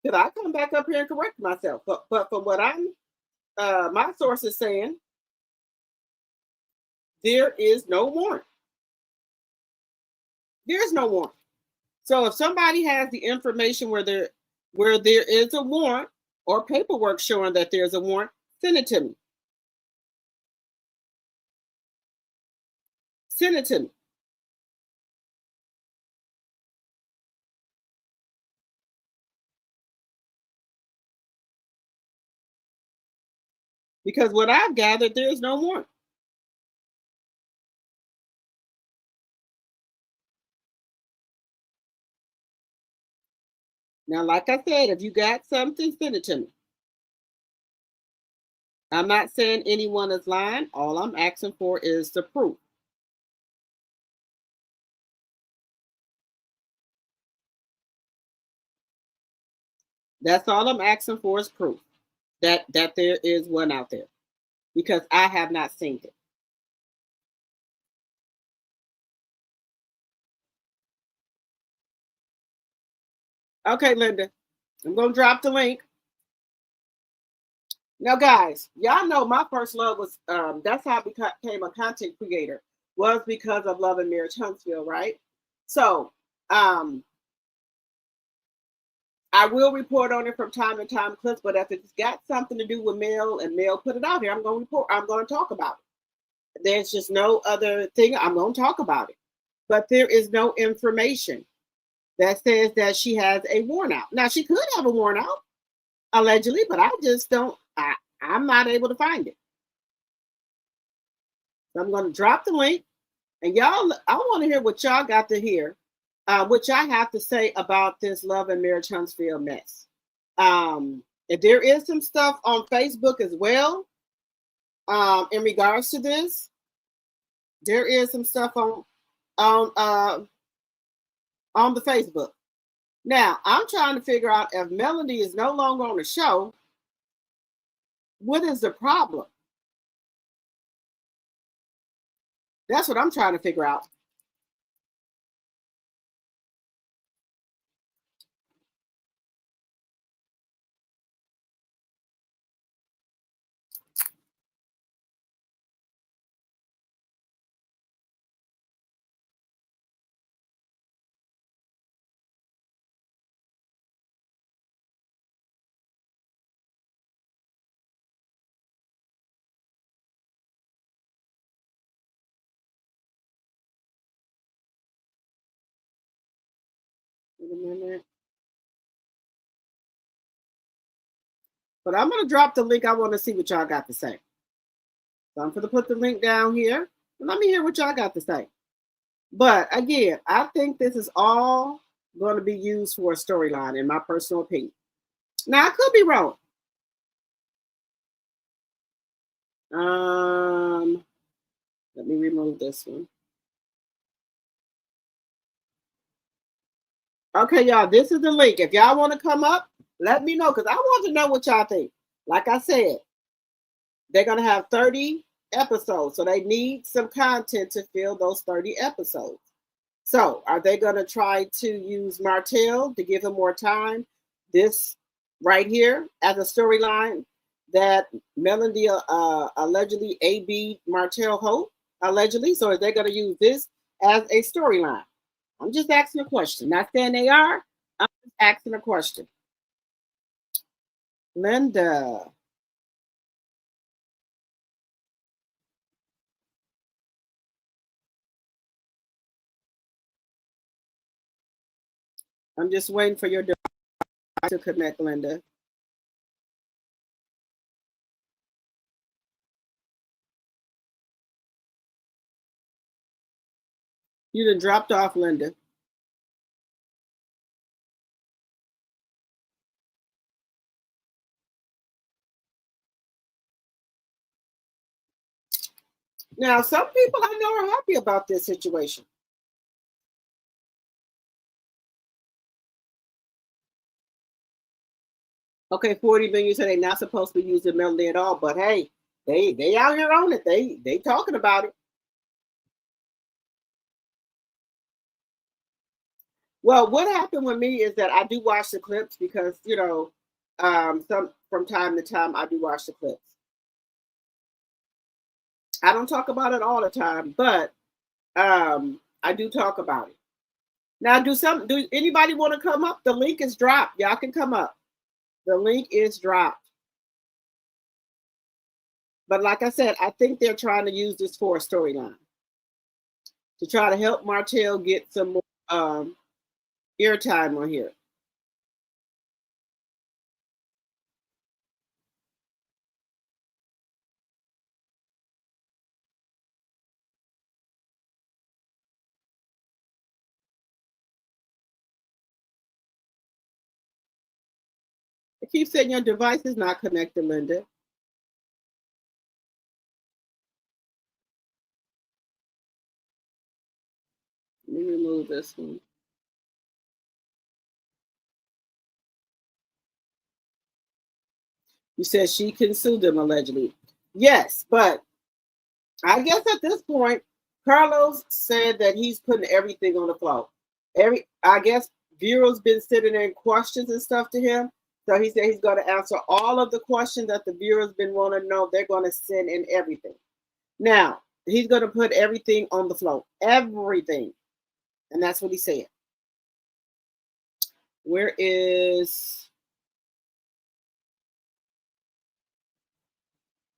Because I come back up here and correct myself. But from what I'm my source is saying, there is no warrant. There's no warrant. So if somebody has the information where there is a warrant or paperwork showing that there's a warrant, send it to me. Send it to me. Because what I've gathered, there's no warrant. Now, like I said, if you got something, send it to me. I'm not saying anyone is lying. All I'm asking for is the proof. That's all I'm asking for is proof that there is one out there, because I have not seen it. Okay, Linda, I'm going to drop the link. Now, guys, y'all know my first love was, that's how I became a content creator, was because of Love and Marriage Huntsville, right? So, I will report on it from time to time, clips, but if it's got something to do with Mel and Mel put it out here, I'm going to report, I'm going to talk about it. There's just no other thing. I'm going to talk about it. But there is no information that says that she has a warrant out. Now, she could have a warrant out, allegedly, but I just don't, I'm not able to find it. So I'm going to drop the link. And y'all, I want to hear what y'all got to hear, what y'all have to say about this Love and Marriage Huntsville mess. If there is some stuff on Facebook as well, in regards to this, there is some stuff on the Facebook. Now, I'm trying to figure out if Melody is no longer on the show, what is the problem? That's what I'm trying to figure out. Wait a minute. But I'm going to drop the link. I want to see what y'all got to say. So I'm going to put the link down here. And let me hear what y'all got to say. But again, I think this is all going to be used for a storyline, in my personal opinion. Now, I could be wrong. Let me remove this one. Okay, y'all, this is the link. If y'all want to come up, let me know, because I want to know what y'all think. Like I said, they're going to have 30 episodes, so they need some content to fill those 30 episodes. So are they going to try to use Martell to give him more time? This right here as a storyline, that Melody allegedly AB Martell Holt, allegedly. So are they going to use this as a storyline? I'm just asking a question. Not saying they are. I'm just asking a question. Linda. I'm just waiting for your device to connect, Linda. You done dropped off, Linda. Now, some people I know are happy about this situation. Okay, 40 million said they're not supposed to be using Melody at all, but hey, they out here on it. They talking about it. Well, what happened with me is that I do watch the clips because some from time to time I do watch the clips. I don't talk about it all the time, but I do talk about it. Now, do anybody want to come up? The link is dropped. Y'all can come up. The link is dropped. But like I said, I think they're trying to use this for a storyline to try to help Martell get some more airtime on here. It keeps saying your device is not connected, Linda. Let me remove this one. You said she can sue them allegedly. Yes, but I guess at this point, Carlos said that he's putting everything on the floor. I guess Bureau's been sitting there in questions and stuff to him. So he said he's going to answer all of the questions that the Bureau's been wanting to know. They're going to send in everything. Now, he's going to put everything on the floor. Everything. And that's what he said. Where is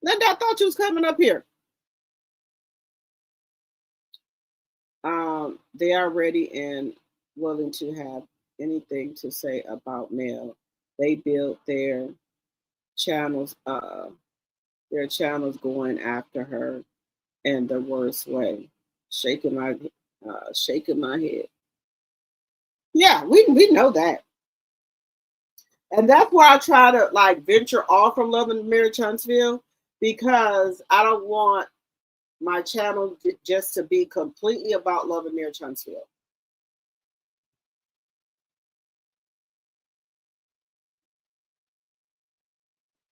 Linda? I thought you was coming up here. They are ready and willing to have anything to say about Mel. They built channels, their channels going after her in the worst way. Shaking my head. Yeah, we know that. And that's why I try to like venture off from Love and Marriage Huntsville, because I don't want my channel just to be completely about Love and Marriage Huntsville.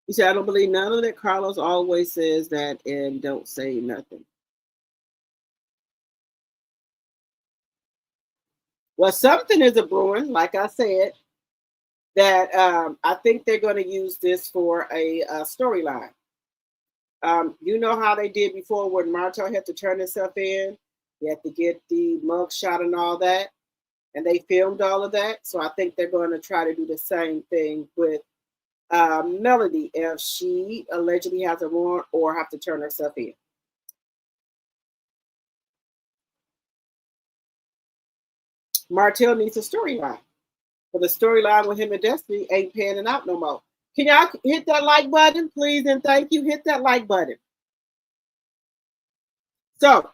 You see, I don't believe none of that. Carlos always says that and don't say nothing. Well, something is a brewing, like I said, that I think they're going to use this for a storyline. You know how they did before when Martell had to turn himself in? He had to get the mug shot and all that. And they filmed all of that. So I think they're going to try to do the same thing with Melody if she allegedly has a warrant or have to turn herself in. Martell needs a storyline. But the storyline with him and Destiny ain't panning out no more. Can y'all hit that like button, please? And thank you. Hit that like button. So,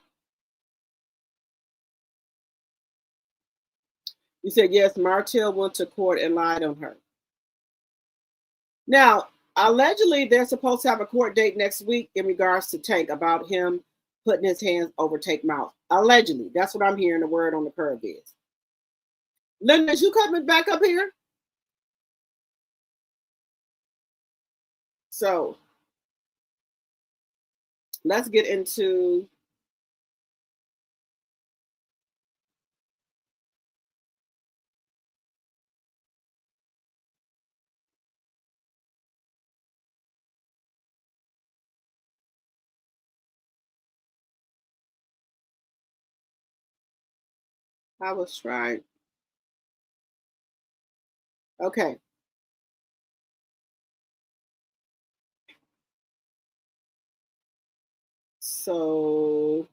you said, yes, Martell went to court and lied on her. Now, allegedly, they're supposed to have a court date next week in regards to Tank about him putting his hands over Tank's mouth. Allegedly. That's what I'm hearing the word on the curve is. Linda, is you coming back up here? So, let's get into I was trying. Okay. So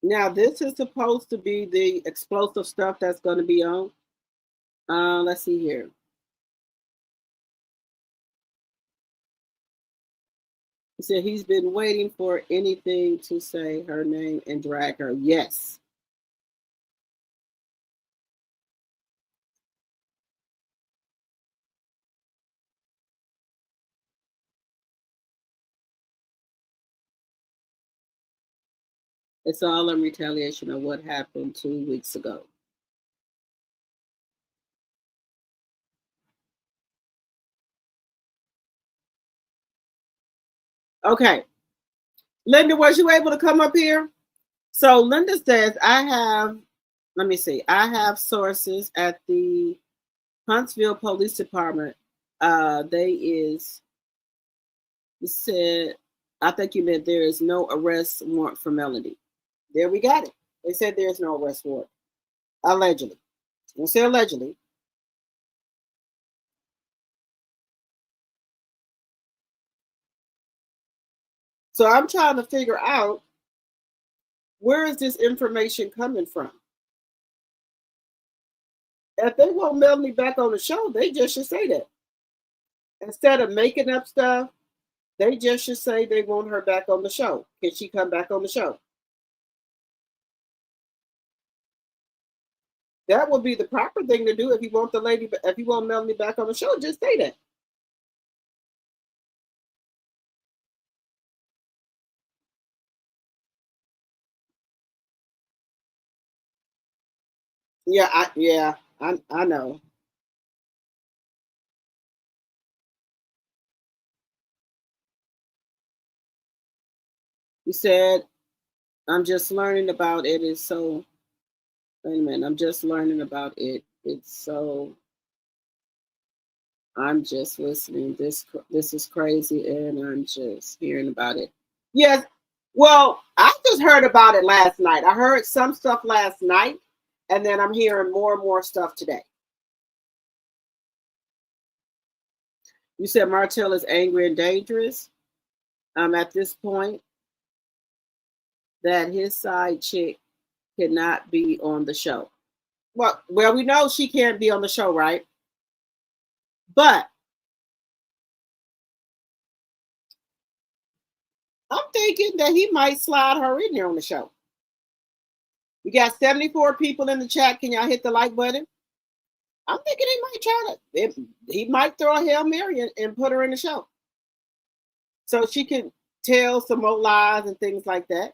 now this is supposed to be the explosive stuff that's going to be on. Let's see here. He said he's been waiting for anything to say her name and drag her. Yes. It's all in retaliation of what happened 2 weeks ago. Okay. Linda, was you able to come up here? So Linda says, let me see, I have sources at the Huntsville Police Department. You said, I think you meant there is no arrest warrant for Melody. There we got it. They said there's no arrest warrant. Allegedly. We'll say allegedly. So I'm trying to figure out, where is this information coming from? If they want Melanie back on the show, they just should say that. Instead of making up stuff, they just should say they want her back on the show. Can she come back on the show? That would be the proper thing to do if you want Melanie back on the show. Just say that. I know. You said, I'm just learning about it. It's so, wait a minute, I'm just learning about it. It's so, I'm just listening. This is crazy, and I'm just hearing about it. Yes. Well, I just heard about it last night. I heard some stuff last night, and then I'm hearing more and more stuff today. You said Martell is angry and dangerous. At this point, that his side chick cannot be on the show. Well, we know she can't be on the show, right? But I'm thinking that he might slide her in there on the show. We got 74 people in the chat. Can y'all hit the like button? I'm thinking he might throw a Hail Mary and put her in the show. So she can tell some more lies and things like that.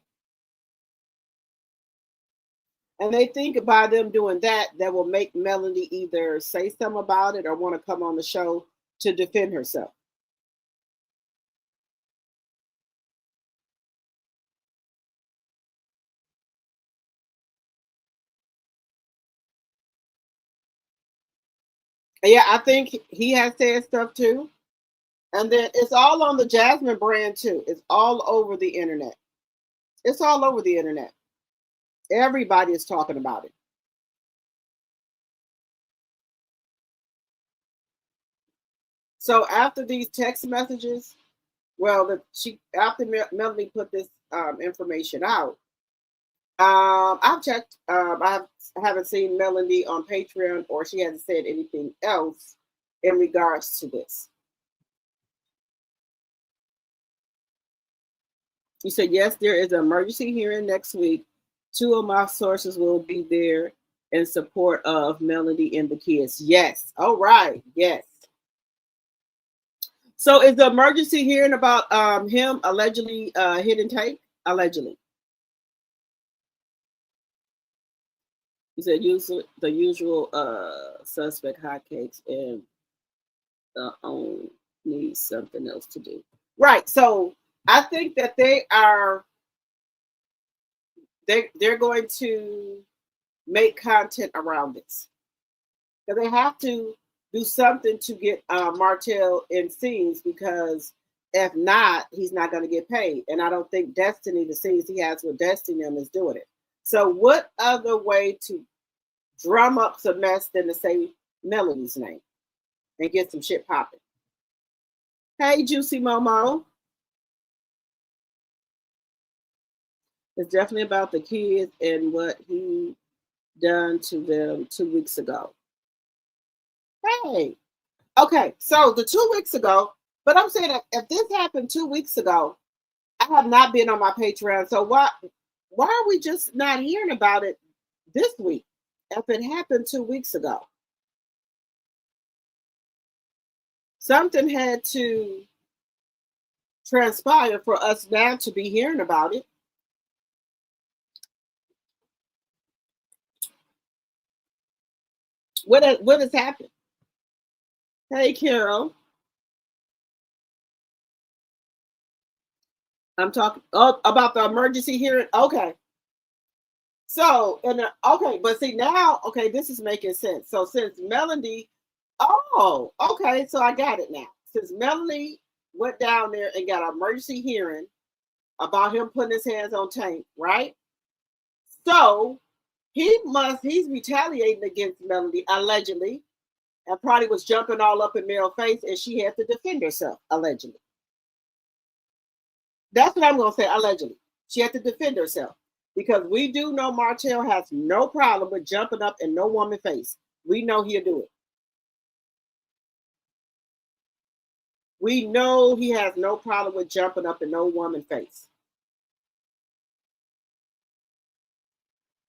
And they think by them doing that will make Melanie either say something about it or want to come on the show to defend herself. Yeah, I think he has said stuff too. And then it's all on the Jasmine brand too. It's all over the internet. It's all over the internet. Everybody is talking about it. So after these text messages, after Melanie put this information out, I've checked. I haven't seen Melanie on Patreon, or she hasn't said anything else in regards to this. You said, yes, there is an emergency hearing next week. 2 of my sources will be there in support of Melanie and the kids. Yes. All right. Yes. So is the emergency hearing about him allegedly hitting Tank? Allegedly. He said the usual suspect hotcakes and the own needs something else to do. Right. So I think that they're going to make content around this. So they have to do something to get Martell in scenes, because If not, he's not going to get paid. And I don't think Destiny, the scenes he has with Destiny, is doing it. So what other way to drum up some mess than to say Melody's name and get some shit popping? Hey, Juicy Momo. It's definitely about the kids and what he done to them 2 weeks ago. Hey. Okay, so the 2 weeks ago, but I'm saying if this happened 2 weeks ago, I have not been on my Patreon. So why are we just not hearing about it this week if it happened 2 weeks ago? Something had to transpire for us now to be hearing about it. What has happened? Hey, Carol. I'm talking about the emergency hearing. Okay. So, okay, but see now, okay, this is making sense. So since Melody, okay, so I got it now. Since Melody went down there and got an emergency hearing about him putting his hands on Tank, right? So he's retaliating against Melody, allegedly, and probably was jumping all up in Mel's face, and she had to defend herself, allegedly. That's what I'm going to say, allegedly. She had to defend herself. Because we do know Martell has no problem with jumping up in no woman's face. We know he'll do it. We know he has no problem with jumping up in no woman's face.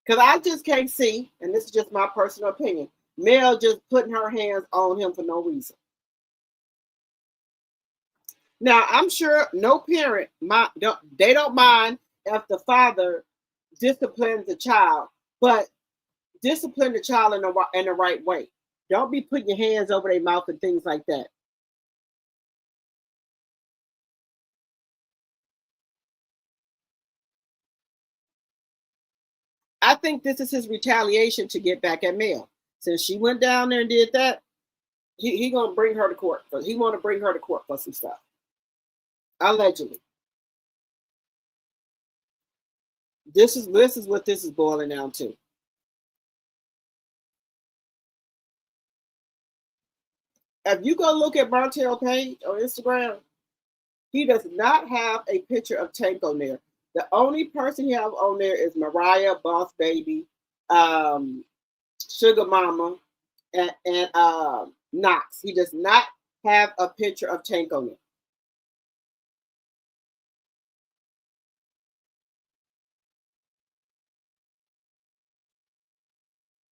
Because I just can't see, and this is just my personal opinion, Mel just putting her hands on him for no reason. Now, I'm sure no parent, they don't mind if the father disciplines the child, but discipline the child in the right way. Don't be putting your hands over their mouth and things like that. I think this is his retaliation to get back at Mel. Since she went down there and did that, he gonna bring her to court. He want to bring her to court for some stuff. Allegedly. This is what this is boiling down to. If you go look at Martell page on Instagram, he does not have a picture of Tank on there. The only person he have on there is Mariah, Boss Baby, Sugar Mama, and Knox. He does not have a picture of Tank on there.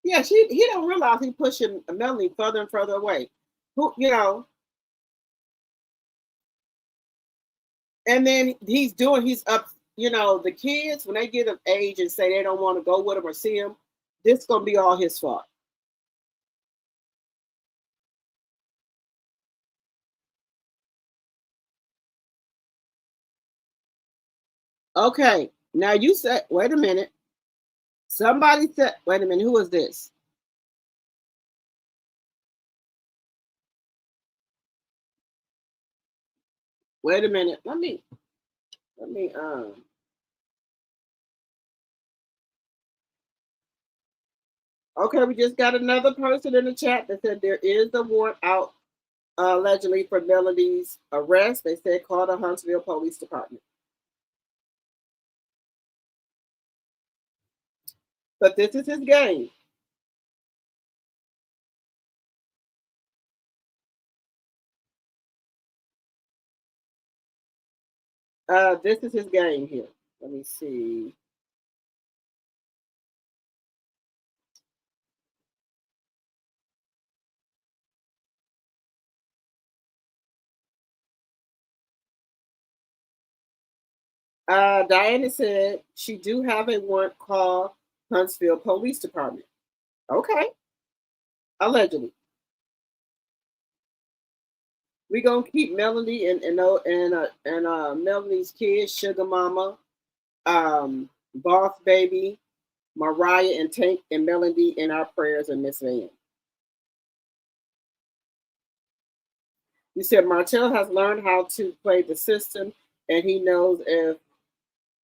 Yeah, he don't realize he's pushing Melanie further and further away. And then he's up, the kids, when they get of age and say they don't want to go with him or see him, this is going to be all his fault. Okay, now you said, wait a minute. Somebody said, wait a minute, who is this? Wait a minute. Let me Okay, we just got another person in the chat that said there is a warrant out allegedly for Melody's arrest. They said call the Huntsville Police Department. But this is his game. This is his game here. Let me see. Diana said she do have a warrant called Huntsville Police Department. Okay. Allegedly. We're gonna keep Melody and Melody's kids, Sugar Mama, Boss Baby, Mariah and Tank and Melody in our prayers and Miss Van. You said Martell has learned how to play the system, and he knows if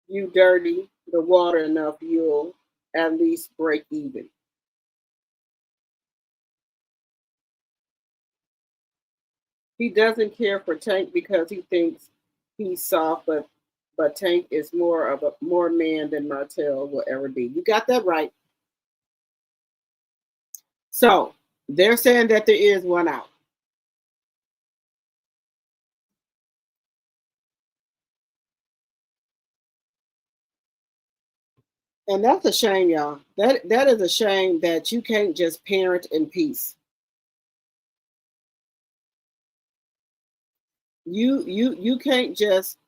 you dirty the water enough, you'll at least break even. He doesn't care for Tank because he thinks he's soft, but Tank is more of a more man than Martell will ever be. You got that right. So they're saying that there is one out. And that's a shame, y'all. That is a shame that you can't just parent in peace. You can't just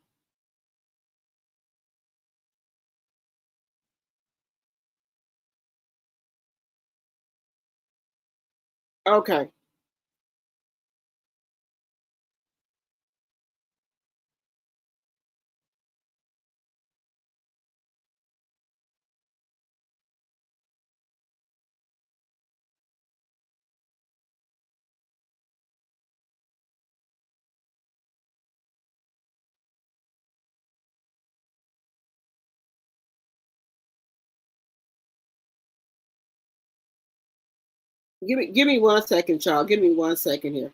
okay. Give me 1 second, child. Give me 1 second here.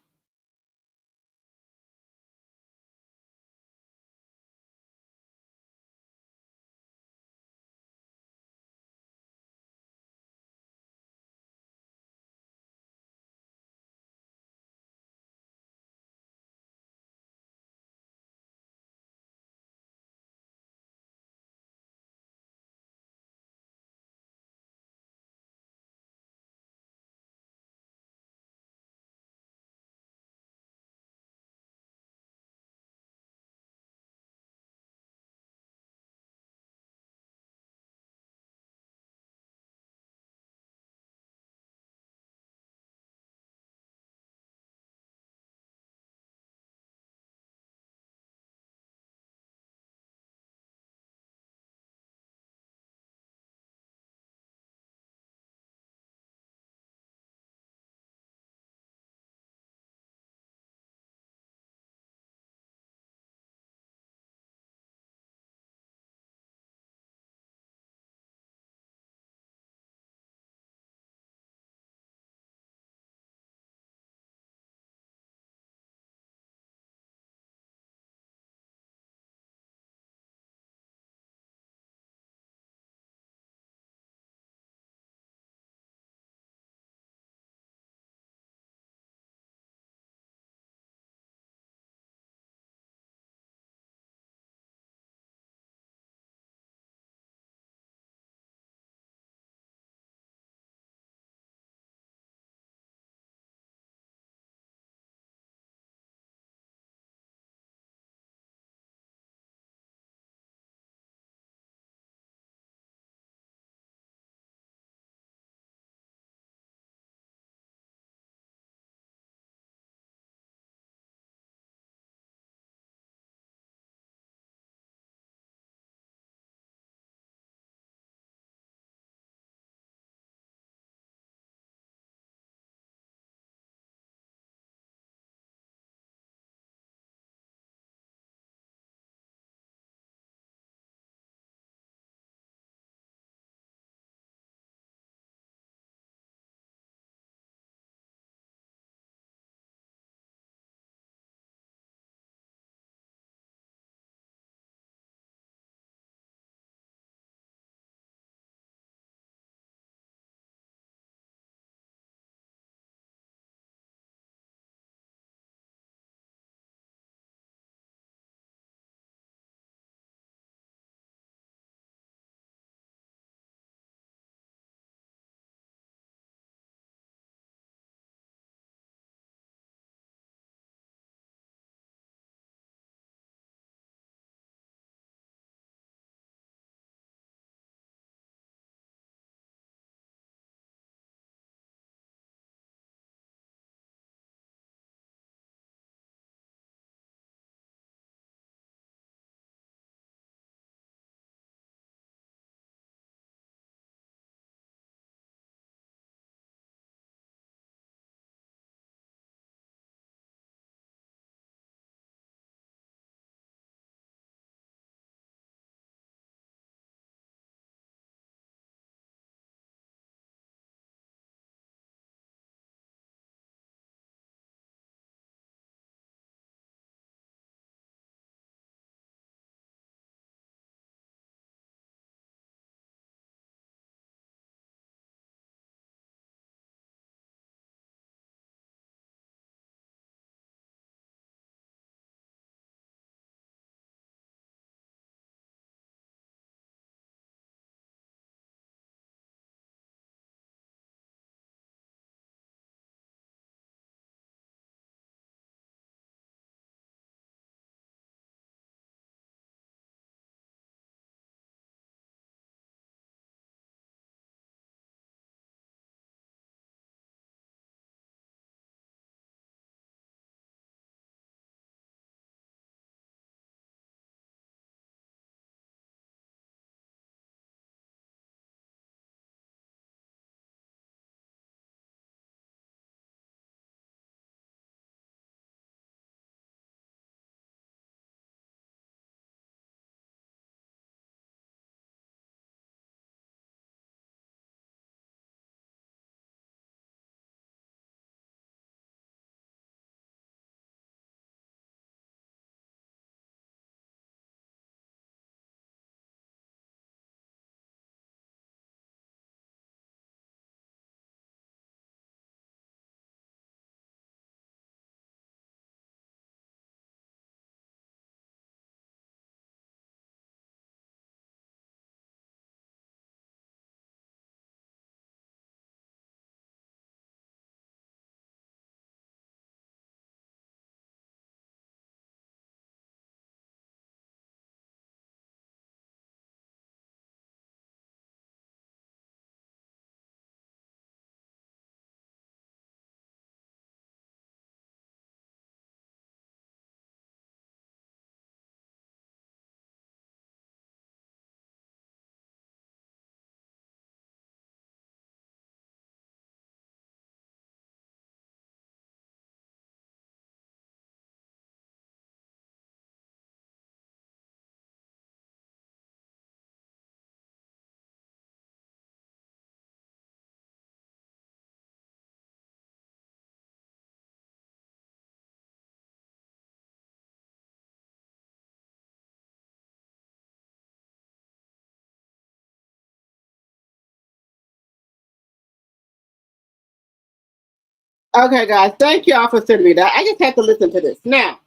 Okay, guys, thank y'all for sending me that. I just have to listen to this. Now,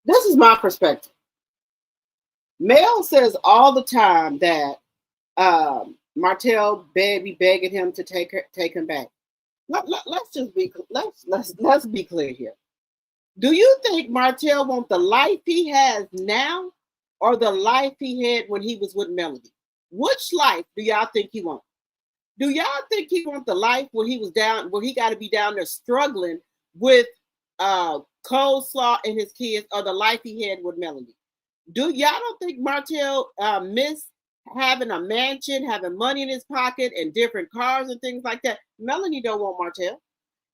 this is my perspective. Mel says all the time that Martell be begging him to take him back. Let's be clear here. Do you think Martell wants the life he has now, or the life he had when he was with Melody? Which life do y'all think he wants? Do y'all think he wants the life where he was down, where he got to be down there struggling with coleslaw and his kids, or the life he had with Melody? Do y'all don't think Martell missed having a mansion, having money in his pocket, and different cars and things like that? Melody don't want Martell.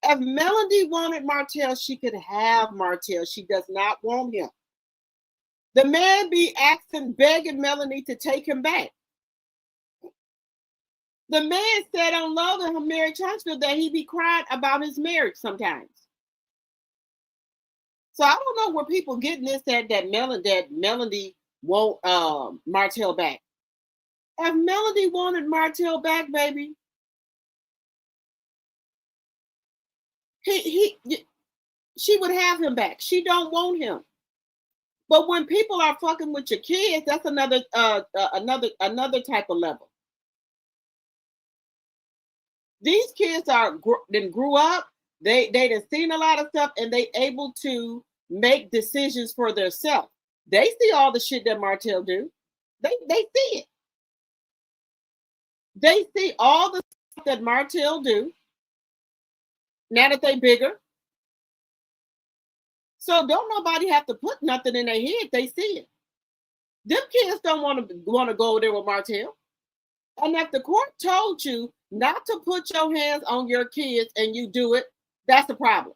If Melody wanted Martell, she could have Martell. She does not want him. The man be asking, begging Melanie to take him back. The man said on Love and Mary Huntsville that he be crying about his marriage sometimes. So I don't know where people getting this that Melody won't Martell back. If Melody wanted Martell back, baby, she would have him back. She don't want him. But when people are fucking with your kids, that's another type of level. These kids grew up. They done seen a lot of stuff, and they able to make decisions for themselves. They see all the shit that Martell do. They see it. They see all the stuff that Martell do. Now that they bigger. So don't nobody have to put nothing in their head. They see it. Them kids don't want to go there with Martell. And if the court told you not to put your hands on your kids and you do it, that's the problem.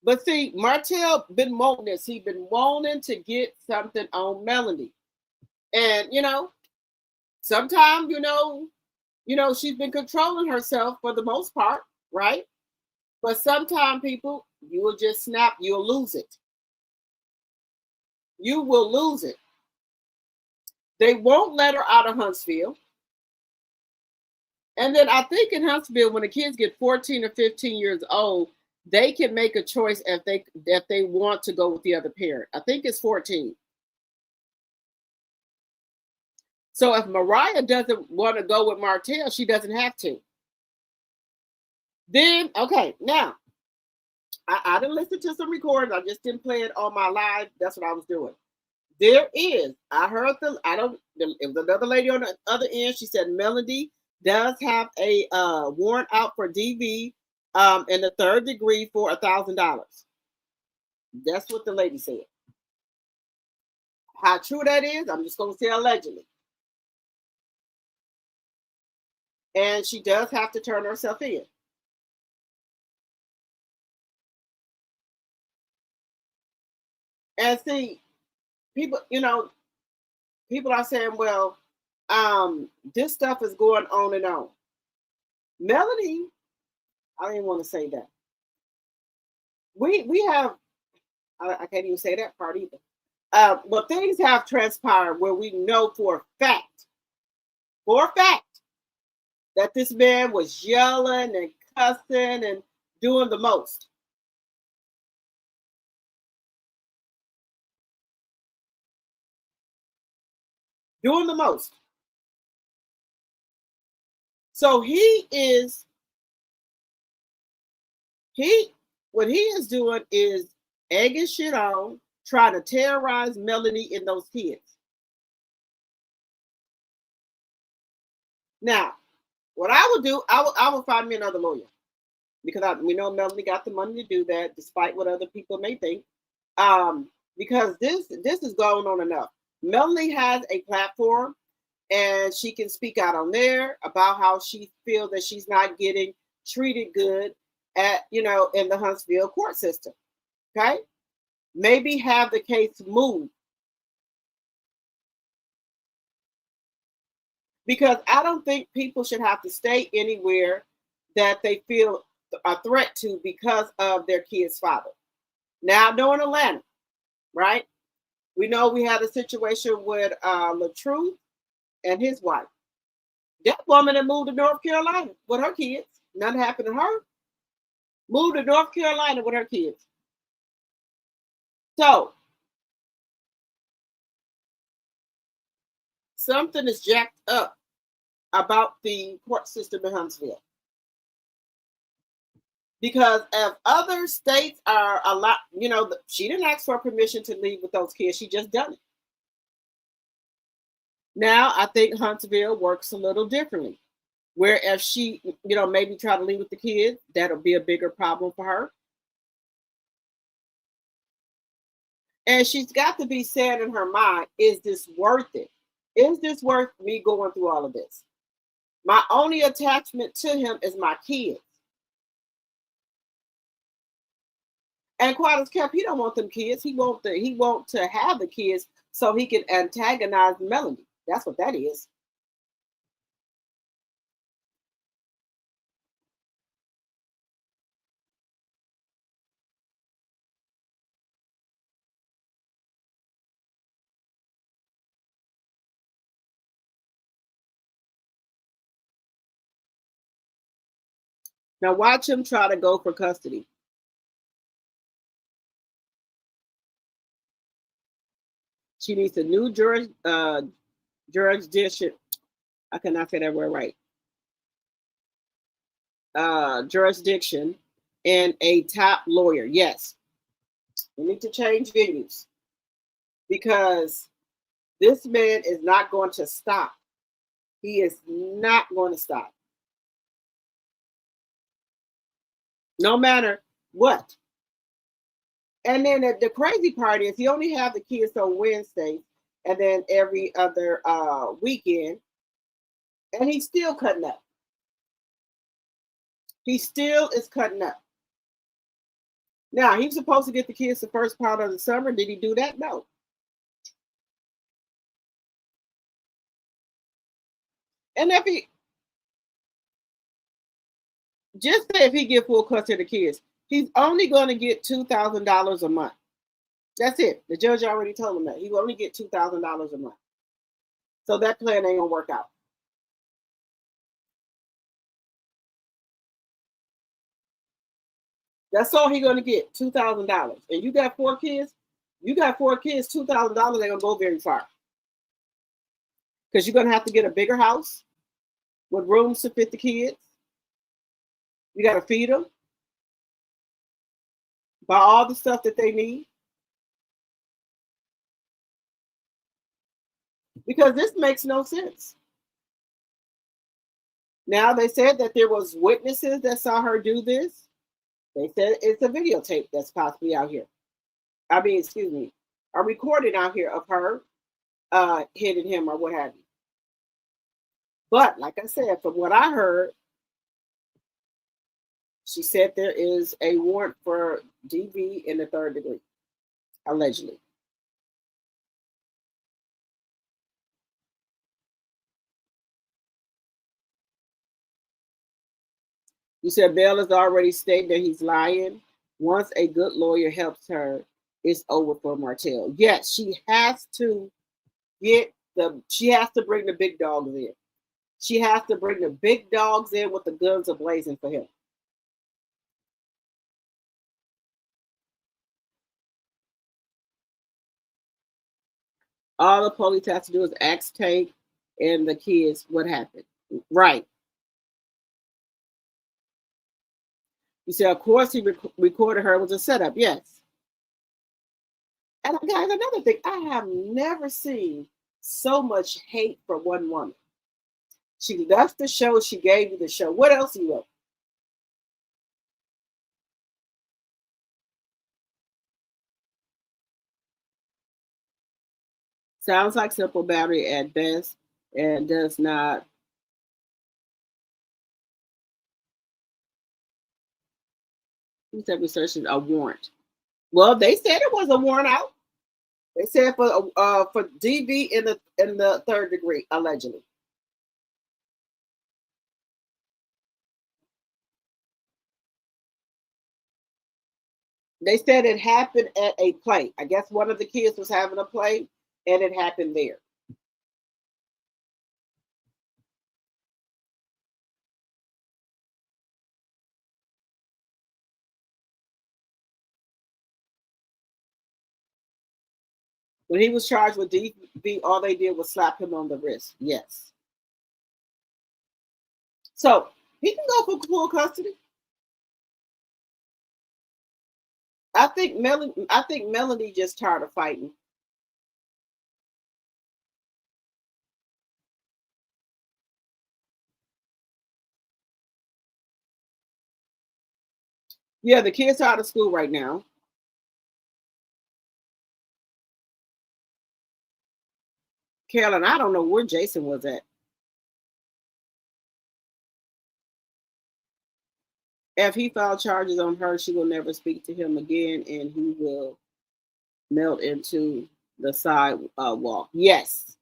But see, Martell been wanting this. He been wanting to get something on Melody. And, sometimes, she's been controlling herself for the most part, right? But sometimes people, you will just snap, you'll lose it. You will lose it. They won't let her out of Huntsville. And then I think in Huntsville, when the kids get 14 or 15 years old, they can make a choice if they want to go with the other parent. I think it's 14. So if Mariah doesn't want to go with Martell, she doesn't have to. Then, okay, now, I didn't listen to some recordings. I just didn't play it on my live. That's what I was doing. There is, it was another lady on the other end. She said Melody does have a warrant out for DV in the 3rd degree for $1,000. That's what the lady said. How true that is, I'm just going to say allegedly. And she does have to turn herself in. And see, people are saying, well, this stuff is going on and on. Melody, I don't even want to say that. We have, I can't even say that part either. But things have transpired where we know for a fact, that this man was yelling and cussing and doing the most. Doing the most. So what he is doing is egging shit on, trying to terrorize Melanie and those kids. Now, what I would do, I would find me another lawyer, because we know Melanie got the money to do that, despite what other people may think. Because this is going on enough. Melanie has a platform, and she can speak out on there about how she feels that she's not getting treated good in the Huntsville court system. Okay, maybe have the case moved, because I don't think people should have to stay anywhere that they feel a threat to because of their kid's father. Now, knowing Atlanta, right? We know we had a situation with LaTruth and his wife. That woman that moved to North Carolina with her kids, nothing happened to her. Moved to North Carolina with her kids. So something is jacked up about the court system in Huntsville. Because if other states are a lot, she didn't ask for permission to leave with those kids. She just done it. Now I think Huntsville works a little differently. Where if she, maybe try to leave with the kids, that'll be a bigger problem for her. And she's got to be saying in her mind, is this worth it? Is this worth me going through all of this? My only attachment to him is my kids. And quite as kept, he don't want them kids. He want to have the kids so he can antagonize Melanie. That's what that is. Now watch him try to go for custody. She needs a new jurisdiction. I cannot say that word right. Jurisdiction and a top lawyer. Yes, we need to change venues because this man is not going to stop. He is not going to stop. No matter what. And then the crazy part is he only have the kids on Wednesday and then every other weekend. And he's still cutting up. He still is cutting up. Now, he was supposed to get the kids the first part of the summer. Did he do that? No. And if he, just say if he get full custody of the kids, he's only going to get $2,000 a month. That's it. The judge already told him that. He will only get $2,000 a month. So that plan ain't going to work out. That's all he's going to get, $2,000. And you got 4 kids, $2,000 ain't going to go very far. Because you're going to have to get a bigger house with rooms to fit the kids. You got to feed them, buy all the stuff that they need. Because this makes no sense. Now, they said that there was witnesses that saw her do this. They said it's a videotape that's possibly out here. A recording out here of her hitting him or what have you. But like I said, from what I heard, she said there is a warrant for DV in the 3rd degree, allegedly. You said Bell has already stated that he's lying. Once a good lawyer helps her, it's over for Martell. Yes, she has to bring the big dogs in. She has to bring the big dogs in with the guns ablazing for him. All the police have to do is ask Tank and the kids what happened. Right. You said, of course, he recorded her. It was a setup. Yes. And guys, another thing, I have never seen so much hate for one woman. She left the show. She gave you the show. What else you wrote? Sounds like simple battery at best and does not. Who said researching a warrant? Well, they said it was a warrant out. They said for DV in the 3rd degree, allegedly. They said it happened at a play. I guess one of the kids was having a play, and it happened there. When he was charged with DV, all they did was slap him on the wrist. Yes. So he can go for full custody. I think Melanie just tired of fighting. Yeah, the kids are out of school right now. Carolyn, I don't know where Jason was at. If he filed charges on her, she will never speak to him again, and he will melt into the sidewalk. Yes.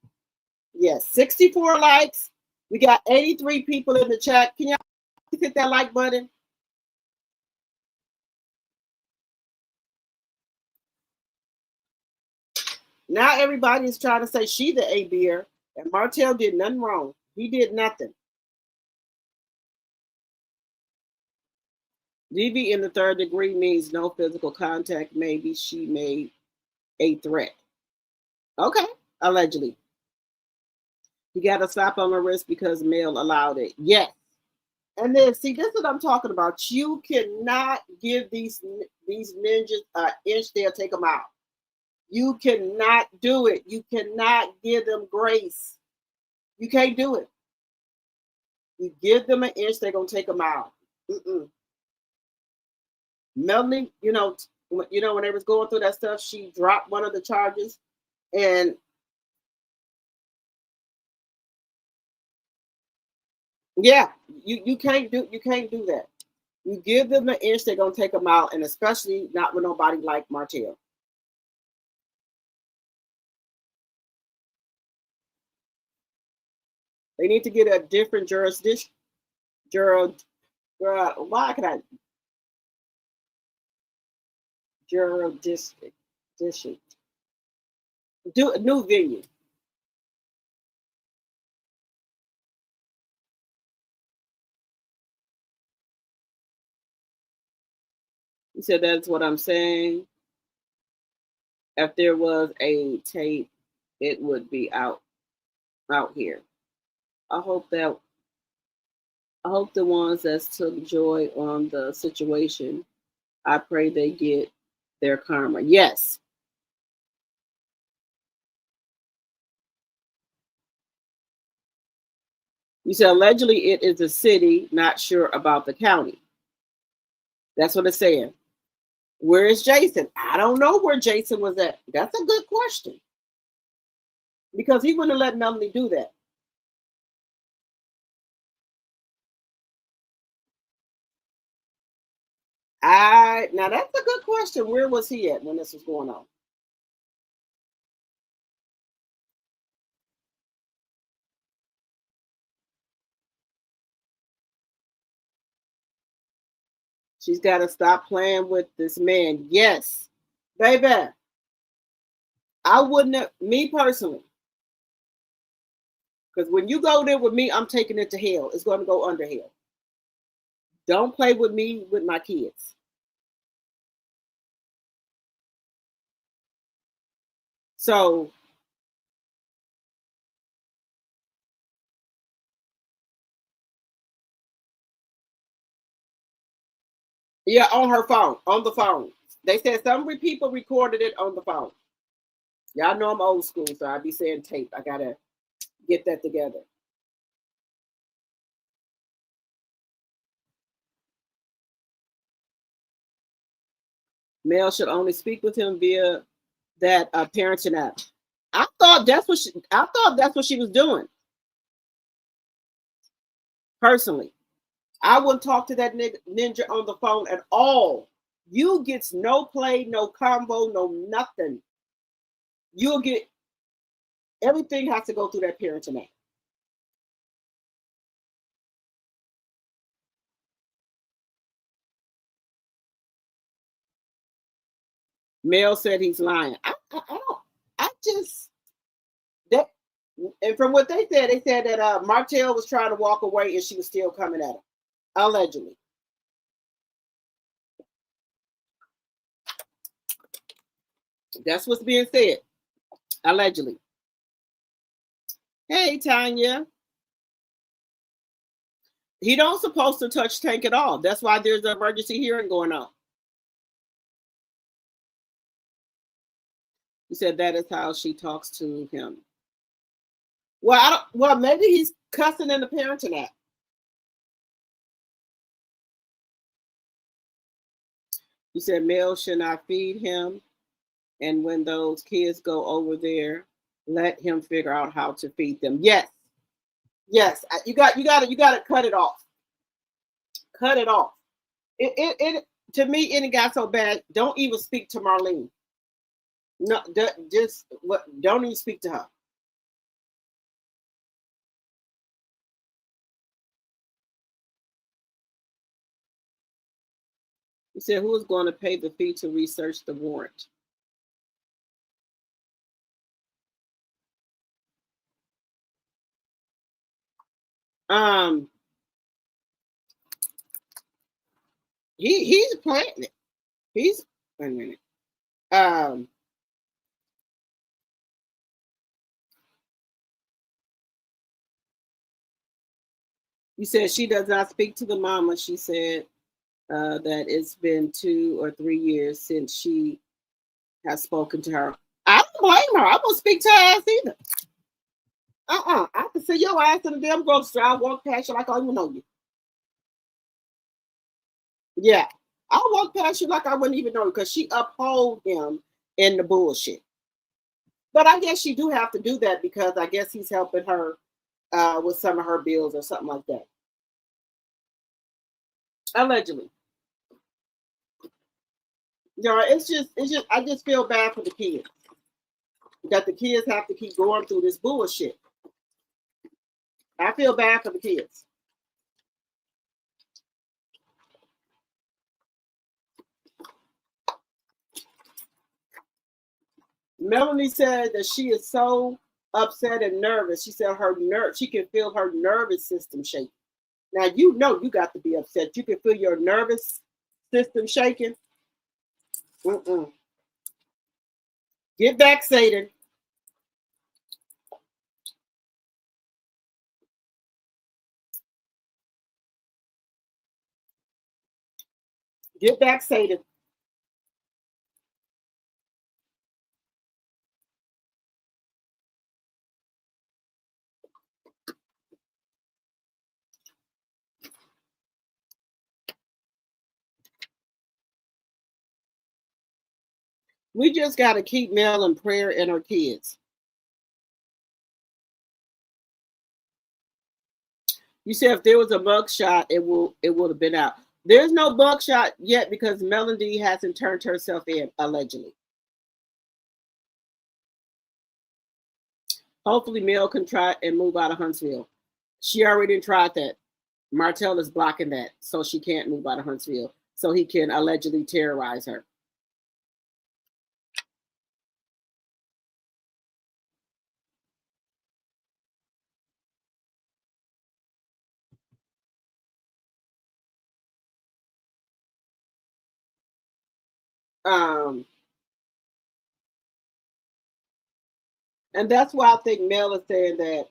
Yes. 64 likes. We got 83 people in the chat. Can y'all hit that like button? Now everybody is trying to say she the A-beer, and Martell did nothing wrong. He did nothing. DV in the third degree means no physical contact. Maybe she made a threat. Okay, allegedly. You got a slap on the wrist because Mel allowed it. Yes. And then, see, this is what I'm talking about. You cannot give these ninjas an inch, they'll take them out. You cannot do it. You cannot give them grace. You can't do it. You give them an inch, they're going to take them out. Melanie, when they was going through that stuff, she dropped one of the charges, and yeah, you can't do that. You give them an inch, they're gonna take them out, and especially not with nobody like Martell. They need to get a different jurisdiction. Why can I? Jurisdiction. Do a new venue. He said that's what I'm saying. If there was a tape, it would be out here. I hope the ones that took joy on the situation, I pray they get their karma. Yes. You said allegedly it is a city, not sure about the county. That's what it's saying. Where is Jason? I don't know where Jason was at. That's a good question. Because he wouldn't have let Melanie do that. Now that's a good question. Where was he at when this was going on? She's got to stop playing with this man. Yes, baby. I wouldn't have, me personally. Because when you go there with me, I'm taking it to hell. It's going to go under hell. Don't play with me with my kids. So, yeah, on her phone, on the phone. They said some people recorded it on the phone. Y'all know I'm old school, so I be saying tape. I gotta get that together. Mel should only speak with him via that parenting app. I thought that's what she was doing. Personally, I wouldn't talk to that ninja on the phone at all. You gets no play, no combo, no nothing. You'll get everything has to go through that parenting app. Mel said he's lying. I just that, and from what they said that Martell was trying to walk away and she was still coming at him, allegedly. That's what's being said. Allegedly. Hey, Tanya. He don't supposed to touch Tank at all. That's why there's an emergency hearing going on. He said that is how she talks to him. Well, I don't. Well, maybe he's cussing in the parenting app. He said Mel should not feed him, and when those kids go over there, let him figure out how to feed them. Yes, yes. You got to cut it off. Cut it off. It to me it got so bad. Don't even speak to Marlene. No, just what? Don't even speak to her. He said, "Who is going to pay the fee to research the warrant?" He's planning it. He's wait a minute. You said she does not speak to the mama. She said that it's been 2 or 3 years since she has spoken to her. I don't blame her. I won't speak to her ass either. I can see your ass in the damn grocery store. I walk past you like I don't even know you. Yeah. I'll walk past you like I wouldn't even know you because she uphold him in the bullshit. But I guess she do have to do that because I guess he's helping her with some of her bills or something like that. Allegedly. It's just I just feel bad for the kids. That the kids have to keep going through this bullshit. I feel bad for the kids. Melanie said that she is so upset and nervous. She said she can feel her nervous system shaking. Now you know you got to be upset. You can feel your nervous system shaking. Get back, Satan. Get back, Satan. We just got to keep Mel in prayer and her kids. You said if there was a mugshot, it would have been out. There's no mugshot yet because Melody hasn't turned herself in, allegedly. Hopefully Mel can try and move out of Huntsville. She already tried that. Martell is blocking that, so she can't move out of Huntsville, so he can allegedly terrorize her. And that's why I think Mel is saying that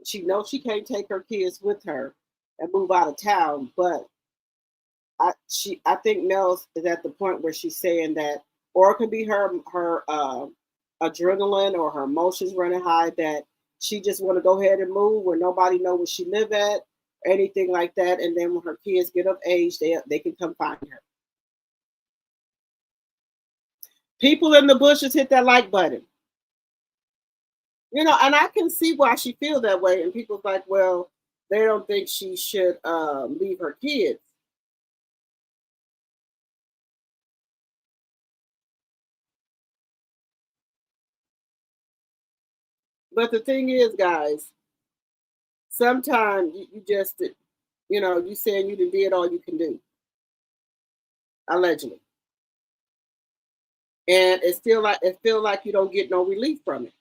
she knows she can't take her kids with her and move out of town, but I think Mel is at the point where she's saying that, or it could be her adrenaline or her emotions running high that she just want to go ahead and move where nobody know where she live at, or anything like that, and then when her kids get of age, they can come find her. People in the bushes hit that like button. And I can see why she feel that way. And people's like, well, they don't think she should leave her kids. But the thing is, guys, sometimes you just, you saying you did all you can do, allegedly, and it feel like you don't get no relief from it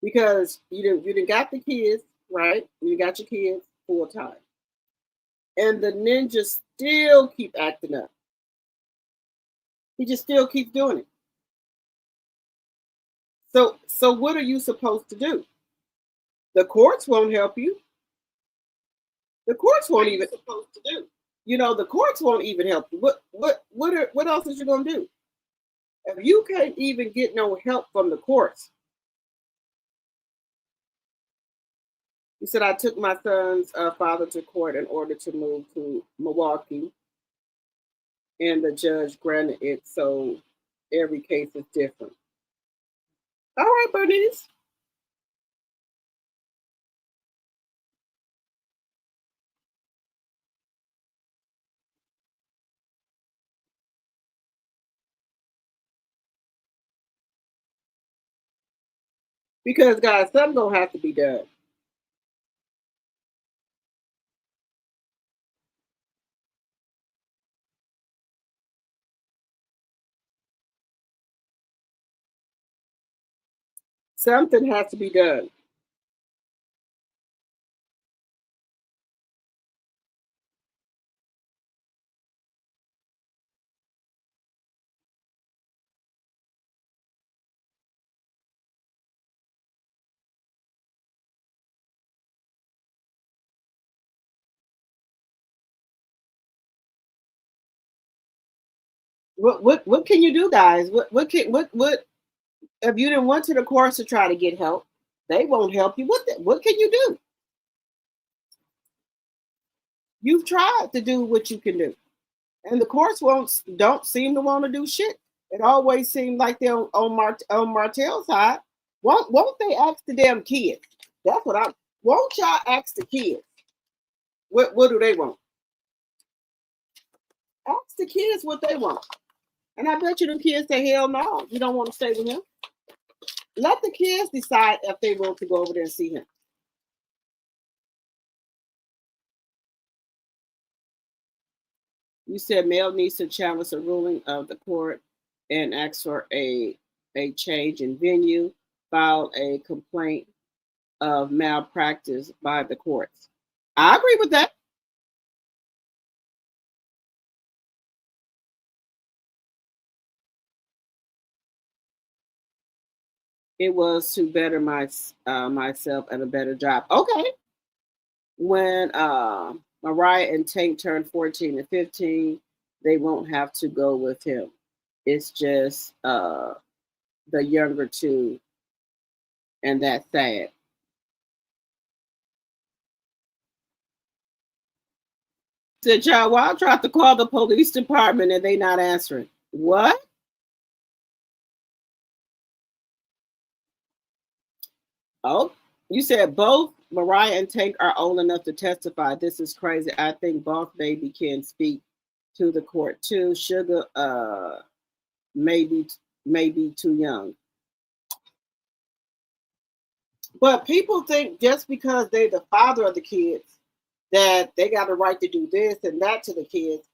because you didn't got the kids right, you got your kids full time, and the ninja still keep acting up. He just still keeps doing it. So what are you supposed to do? The courts won't help you. The courts won't even supposed to do. The courts won't even help you. What else is you gonna do? If you can't even get no help from the courts. He said, I took my son's father to court in order to move to Milwaukee, and the judge granted it, so every case is different. All right, Bernice. Because, guys, something's going to have to be done. Something has to be done. What can you do, guys? What if you didn't went to the courts to try to get help? They won't help you. What can you do? You've tried to do what you can do, and the courts don't seem to want to do shit. It always seems like they're on Martell's side. Won't they ask the damn kids? That's what I won't y'all ask the kids. What do they want? Ask the kids what they want. And I bet you the kids say, hell no, you don't want to stay with him. Let the kids decide if they want to go over there and see him. You said Mel needs to challenge the ruling of the court and ask for a change in venue, file a complaint of malpractice by the courts. I agree with that. It was to better myself and a better job. Okay. When Mariah and Tank turned 14 and 15, they won't have to go with him. It's just the younger two, and that's sad. Said, child, well, I tried to call the police department and they not answering. What? Oh, you said both Mariah and Tank are old enough to testify. This is crazy. I think Boss Baby can speak to the court too. Sugar, maybe too young. But people think just because they're the father of the kids that they got a right to do this and that to the kids.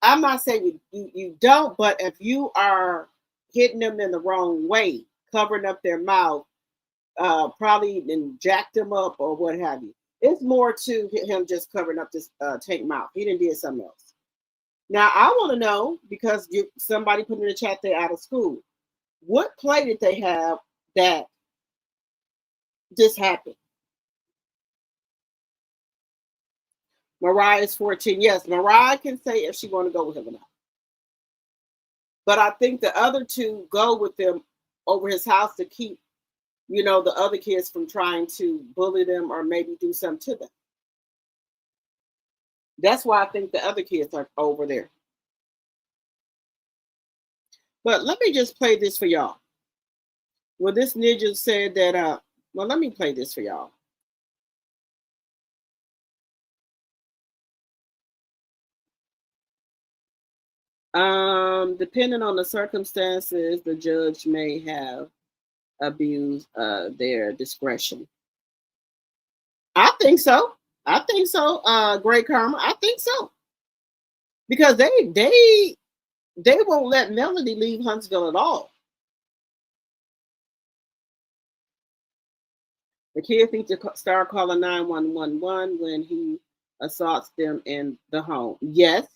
I'm not saying you don't, but if you are hitting them in the wrong way, covering up their mouth, probably and jacked them up or what have you. It's more to him just covering up this Tank mouth. He didn't do something else. Now I want to know, because somebody put in the chat they're out of school. What play did they have that this happened? Mariah is 14. Yes, Mariah can say if she want to go with him or not. But I think the other two go with them over his house to keep, the other kids from trying to bully them or maybe do something to them. That's why I think the other kids are over there. But let me just play this for y'all. Well, this ninja said that, well, let me play this for y'all. Depending on the circumstances, the judge may have abused their discretion. I think so. Great Karma. I think so. Because they won't let Melody leave Huntsville at all. The kids need to start calling 911 when he assaults them in the home. Yes.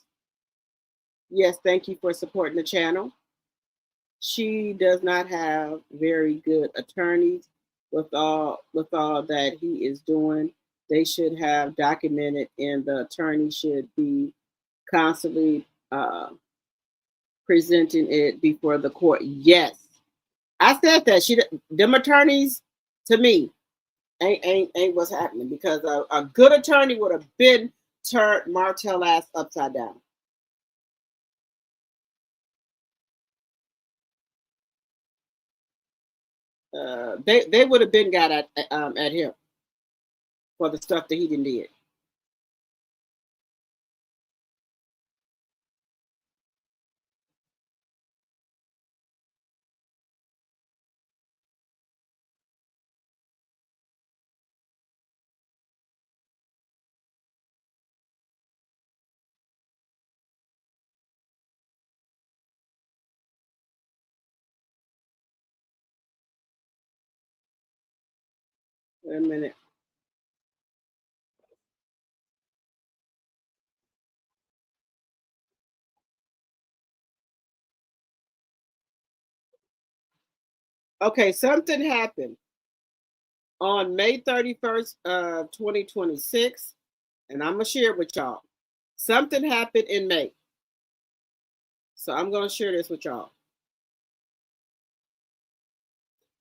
Yes, thank you for supporting the channel. she does not have very good attorneys with all that he is doing. They should have documented, and the attorney should be constantly presenting it before the court. Yes, I said that. Them attorneys, to me, ain't what's happening, because a good attorney would have been turned Martell ass upside down. They would have been got at him for the stuff that he didn't did. Wait a minute. Okay, something happened on May 31st of 2026, and I'm going to share it with y'all. Something happened in May. So I'm going to share this with y'all.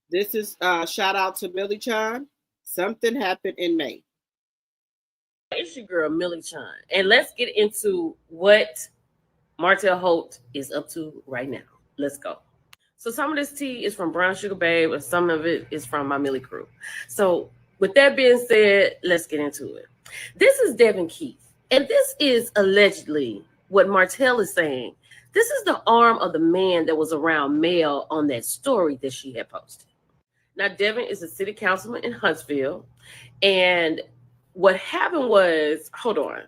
This is shout out to Millie Chan. Something happened in May. It's your girl, Millie Chan. And let's get into what Martell Holt is up to right now. Let's go. So some of this tea is from Brown Sugar Babe, and some of it is from my Millie crew. So with that being said, let's get into it. This is Devin Keith, and this is allegedly what Martell is saying. This is the arm of the man that was around Mel on that story that she had posted. Now, Devin is a city councilman in Huntsville, and what happened was, hold on.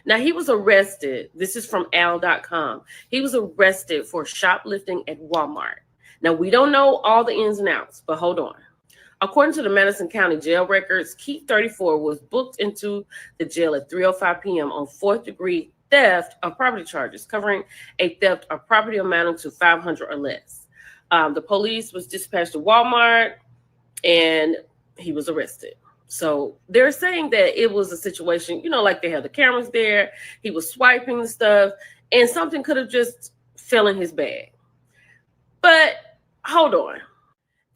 Now, he was arrested. This is from al.com. He was arrested for shoplifting at Walmart. Now, we don't know all the ins and outs, but hold on. According to the Madison County jail records, Keith 34 was booked into the jail at 3:05 p.m. on fourth-degree theft of property charges, covering a theft of property amounting to $500 or less. The police was dispatched to Walmart, and he was arrested. So they're saying that it was a situation, like they have the cameras there. He was swiping the stuff, and something could have just fell in his bag. But hold on.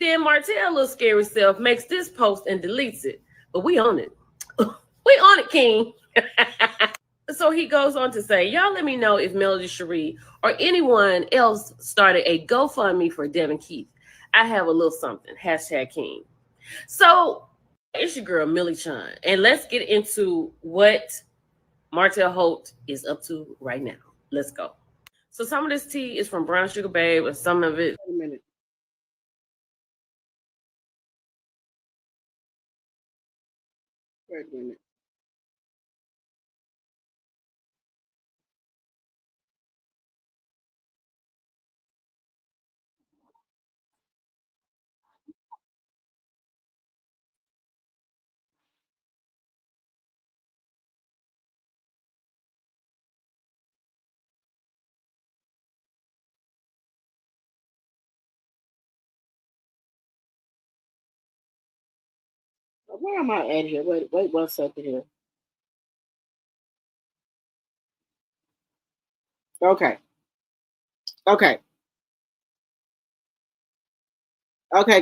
Then Martell, little scary self, makes this post and deletes it. But we own it. We own it, King. So he goes on to say, y'all let me know if Melody Cherie or anyone else started a GoFundMe for Devin Keith. I have a little something. #King. So it's your girl, Millie Chan. And let's get into what Martell Holt is up to right now. Let's go. So some of this tea is from Brown Sugar Babe, and some of it. Wait a minute. Wait a minute. Where am I at here? Wait 1 second here. Okay. Okay,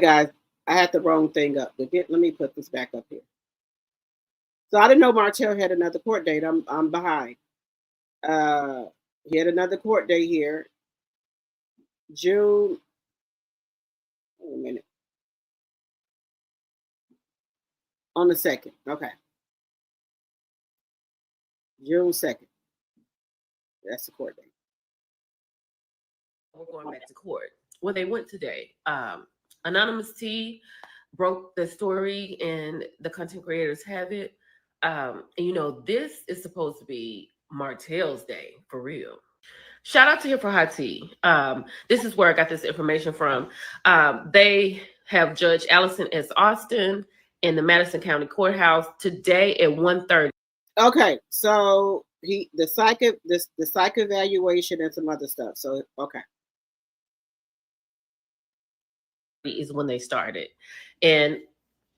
guys. I had the wrong thing up. Let me put this back up here. So I didn't know Martell had another court date. I'm behind. He had another court date here. June. Wait a minute. On the 2nd. Okay. June 2nd. That's the court date. We're going back to court. Well, they went today. Anonymous T broke the story, and the content creators have it. And this is supposed to be Martell's day for real. Shout out to Here for Hot Tea. This is where I got this information from. They have Judge Allison S. Austin in the Madison County Courthouse today at 1:30. Okay, so the psych evaluation and some other stuff. So okay. is when they started. And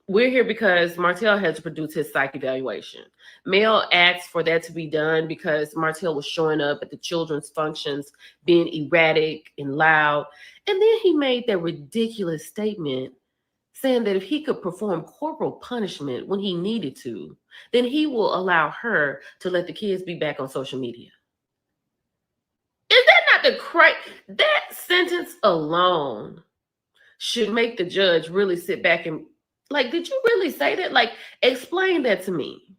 we're here because Martell had to produce his psych evaluation. Mel asked for that to be done because Martell was showing up at the children's functions being erratic and loud. And then he made that ridiculous statement saying that if he could perform corporal punishment when he needed to, then he will allow her to let the kids be back on social media. Is that not the that sentence alone should make the judge really sit back and like, did you really say that? Like, explain that to me.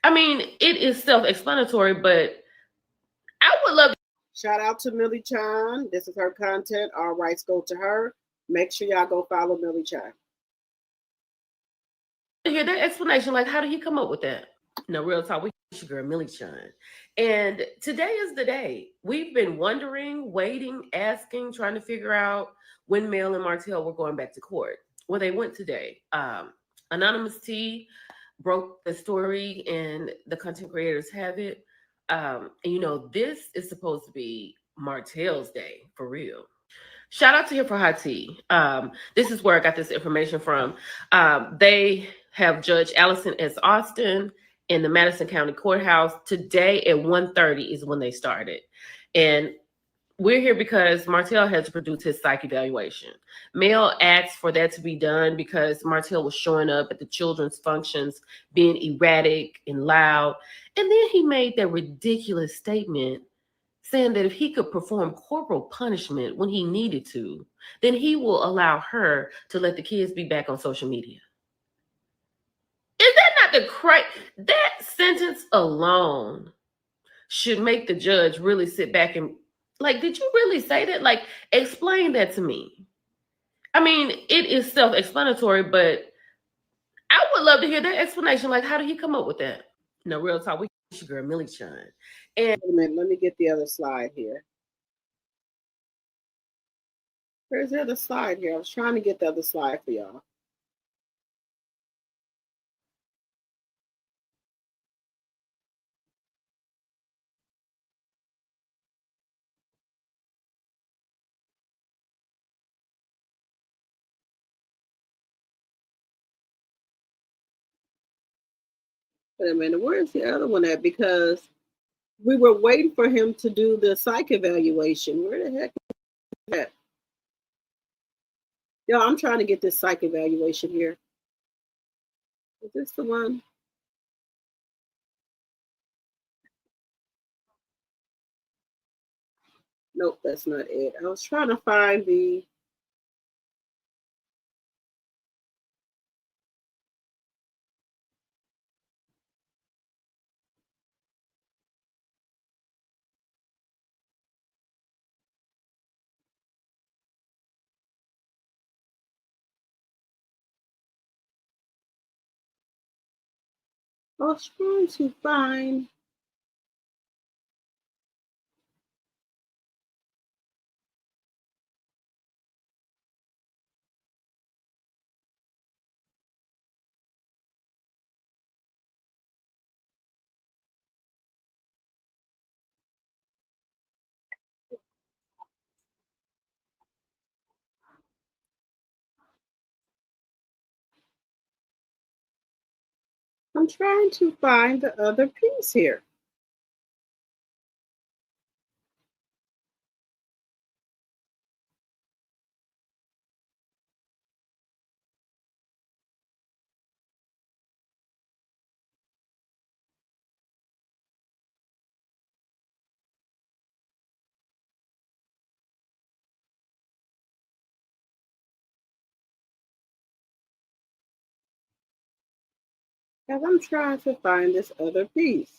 I mean, it is self-explanatory, but I would love to. Shout out to Millie Chan. This is her content. All rights go to her. Make sure y'all go follow Millie Chan. Hear that explanation. Like, how did he come up with that? No, real talk. We your girl Millie Chan. And today is the day. We've been wondering, waiting, asking, trying to figure out when Mel and Martell were going back to court. Well, they went today. Anonymous T broke the story, and the content creators have it. And this is supposed to be Martell's day for real. Shout out to Here for Hot Tea. This is where I got this information from. They have Judge Allison S. Austin in the Madison County Courthouse today at 1:30 is when they started. And we're here because Martell had to produce his psych evaluation. Mel asked for that to be done because Martell was showing up at the children's functions being erratic and loud. And then he made that ridiculous statement saying that if he could perform corporal punishment when he needed to, then he will allow her to let the kids be back on social media. Is that not that sentence alone should make the judge really sit back and like, did you really say that? Like, explain that to me. I mean, it is self-explanatory, but I would love to hear that explanation. Like, how did he come up with that? No, real talk. We your girl Millie Chan. And wait a minute, let me get the other slide here. Where's the other slide here? I was trying to get the other slide for y'all. Wait a minute, where's the other one at? Because we were waiting for him to do the psych evaluation. Where the heck is that? Yo, I'm trying to get this psych evaluation here. Is this the one? Nope, that's not it. I was trying to find the I was trying to find. I'm trying to find the other piece here. Because I'm trying to find this other piece.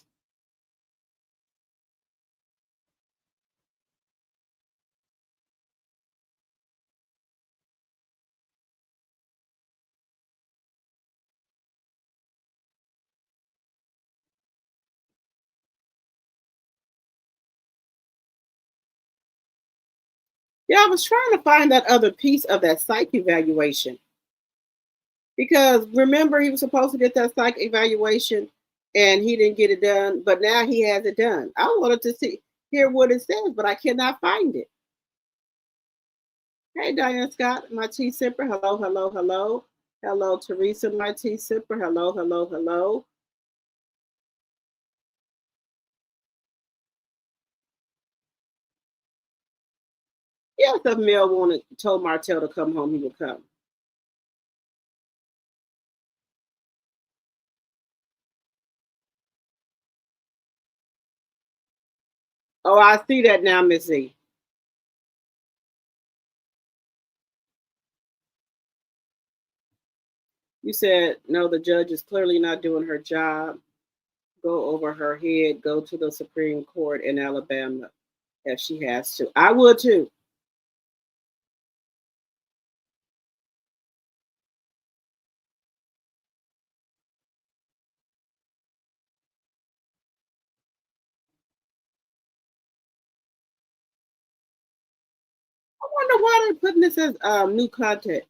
Yeah, I was trying to find that other piece of that psych evaluation. Because remember, he was supposed to get that psych evaluation and he didn't get it done, but now he has it done. I wanted to hear what it says, but I cannot find it. Hey, Diane Scott, my tea sipper. Hello, hello, hello. Hello, Teresa, my tea sipper. Hello, hello, hello. Yeah, if Mel told Martell to come home, he would come. Oh, I see that now, Miss Z. You said, no, the judge is clearly not doing her job. Go over her head, go to the Supreme Court in Alabama if she has to. I would too. I wonder why they're putting this as new content.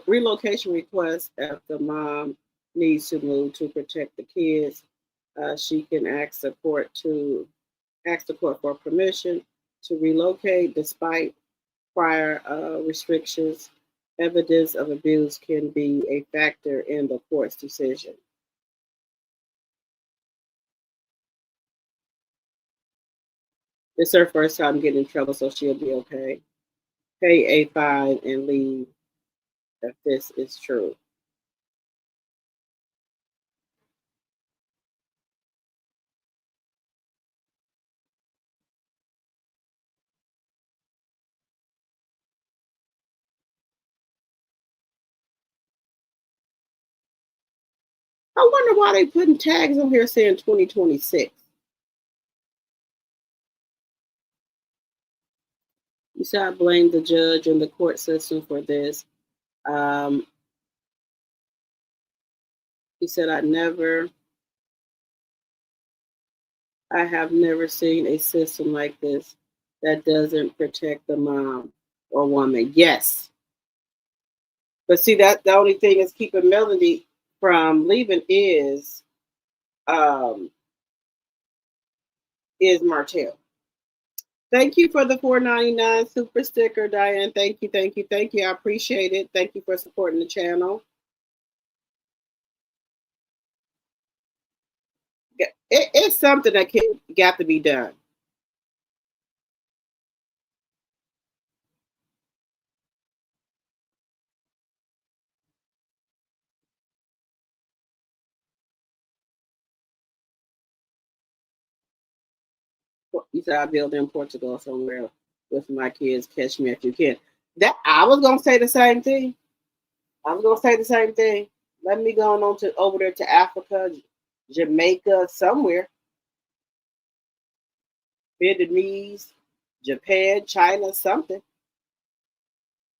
Relocation request if the mom needs to move to protect the kids. She can ask the court for permission to relocate despite prior restrictions. Evidence of abuse can be a factor in the court's decision. It's her first time getting in trouble, so she'll be okay. Pay a fine and leave if this is true. I wonder why they putting tags on here saying 2026. You said I blame the judge and the court system for this. Um, he said I have never seen a system like this that doesn't protect the mom or woman. Yes. But see that the only thing is keeping Melody from leaving um is Martell. Thank you for the $4.99 super sticker, Diane. Thank you, thank you, thank you. I appreciate it. Thank you for supporting the channel. It's something that got to be done. You said I build in Portugal somewhere with my kids. Catch me if you can. That I was gonna say the same thing. I was gonna say the same thing. Let me go on to over there to Africa, Jamaica, somewhere. Vietnamese, Japan, China, something.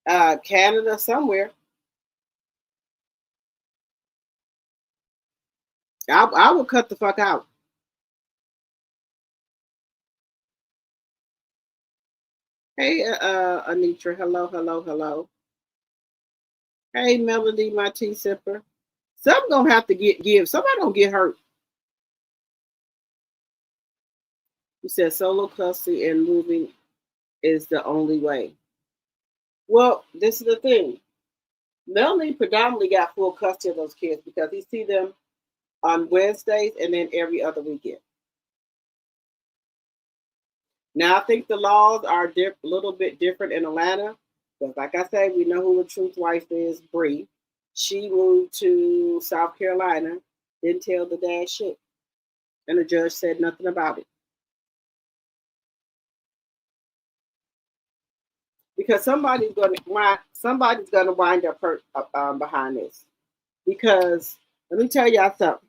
Canada, somewhere. I would cut the fuck out. Hey, Anitra. Hello, hello, hello. Hey, Melody, my tea sipper. Some gonna have to give. Somebody gonna get hurt. You said solo custody and moving is the only way. Well, this is the thing. Melanie predominantly got full custody of those kids because he see them on Wednesdays and then every other weekend. Now I think the laws are a little bit different in Atlanta, because like I said, we know who the truth wife is, Bree. She moved to South Carolina, didn't tell the dad shit, and the judge said nothing about it. Because somebody's gonna wind up hurt behind this. Because let me tell y'all something.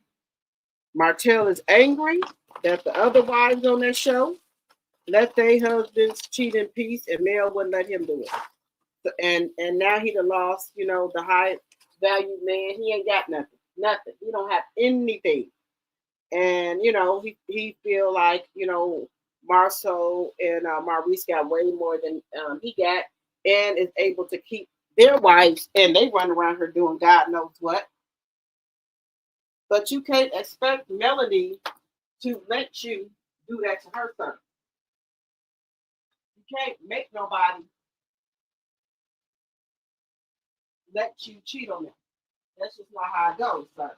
Martell is angry that the other wives on their show let their husbands cheat in peace, and Mel wouldn't let him do it. So, and now he done lost, the high value man. He ain't got nothing. Nothing. He don't have anything. And he feel like Marceau and Maurice got way more than he got, and is able to keep their wives, and they run around her doing God knows what. But you can't expect Melody to let you do that to her, sir. You can't make nobody let you cheat on them. That's just not how it goes, sir.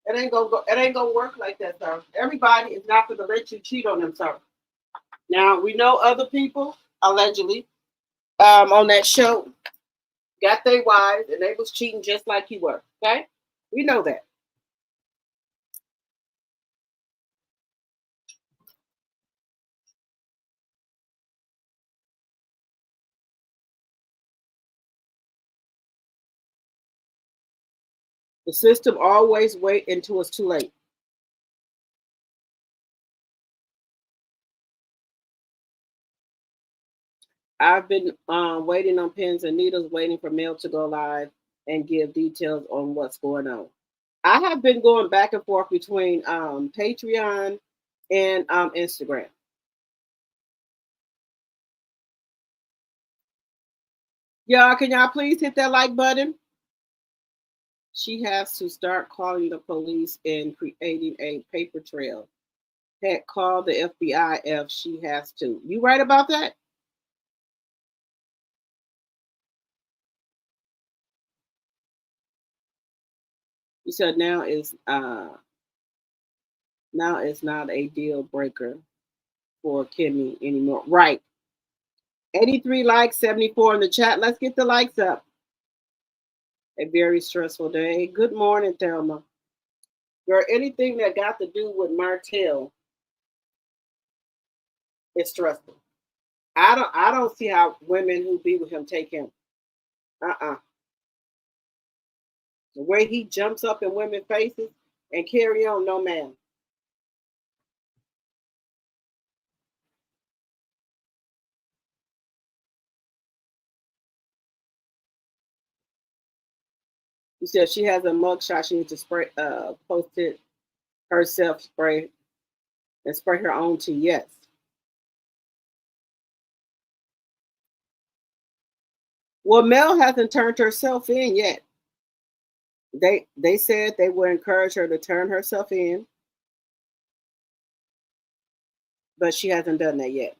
It ain't gonna work like that, sir. Everybody is not gonna let you cheat on them, sir. Now we know other people allegedly on that show got their wives and they was cheating just like you were. Okay, we know that. The system always wait until it's too late. I've been waiting on pins and needles, waiting for mail to go live and give details on what's going on. I have been going back and forth between Patreon and Instagram. Y'all, can y'all please hit that like button? She has to start calling the police and creating a paper trail. Heck, call the FBI if she has to. You right about that? You said now is not a deal breaker for Kimmy anymore. Right. 83 likes, 74 in the chat. Let's get the likes up. A very stressful day. Good morning, Thelma. Girl, anything that got to do with Martell is stressful. I don't see how women who be with him take him. The way he jumps up in women's faces and carry on, no man. You said she has a mugshot. She needs to spray, post it herself, spray her own tea. Yes. Well, Mel hasn't turned herself in yet. They said they would encourage her to turn herself in, but she hasn't done that yet.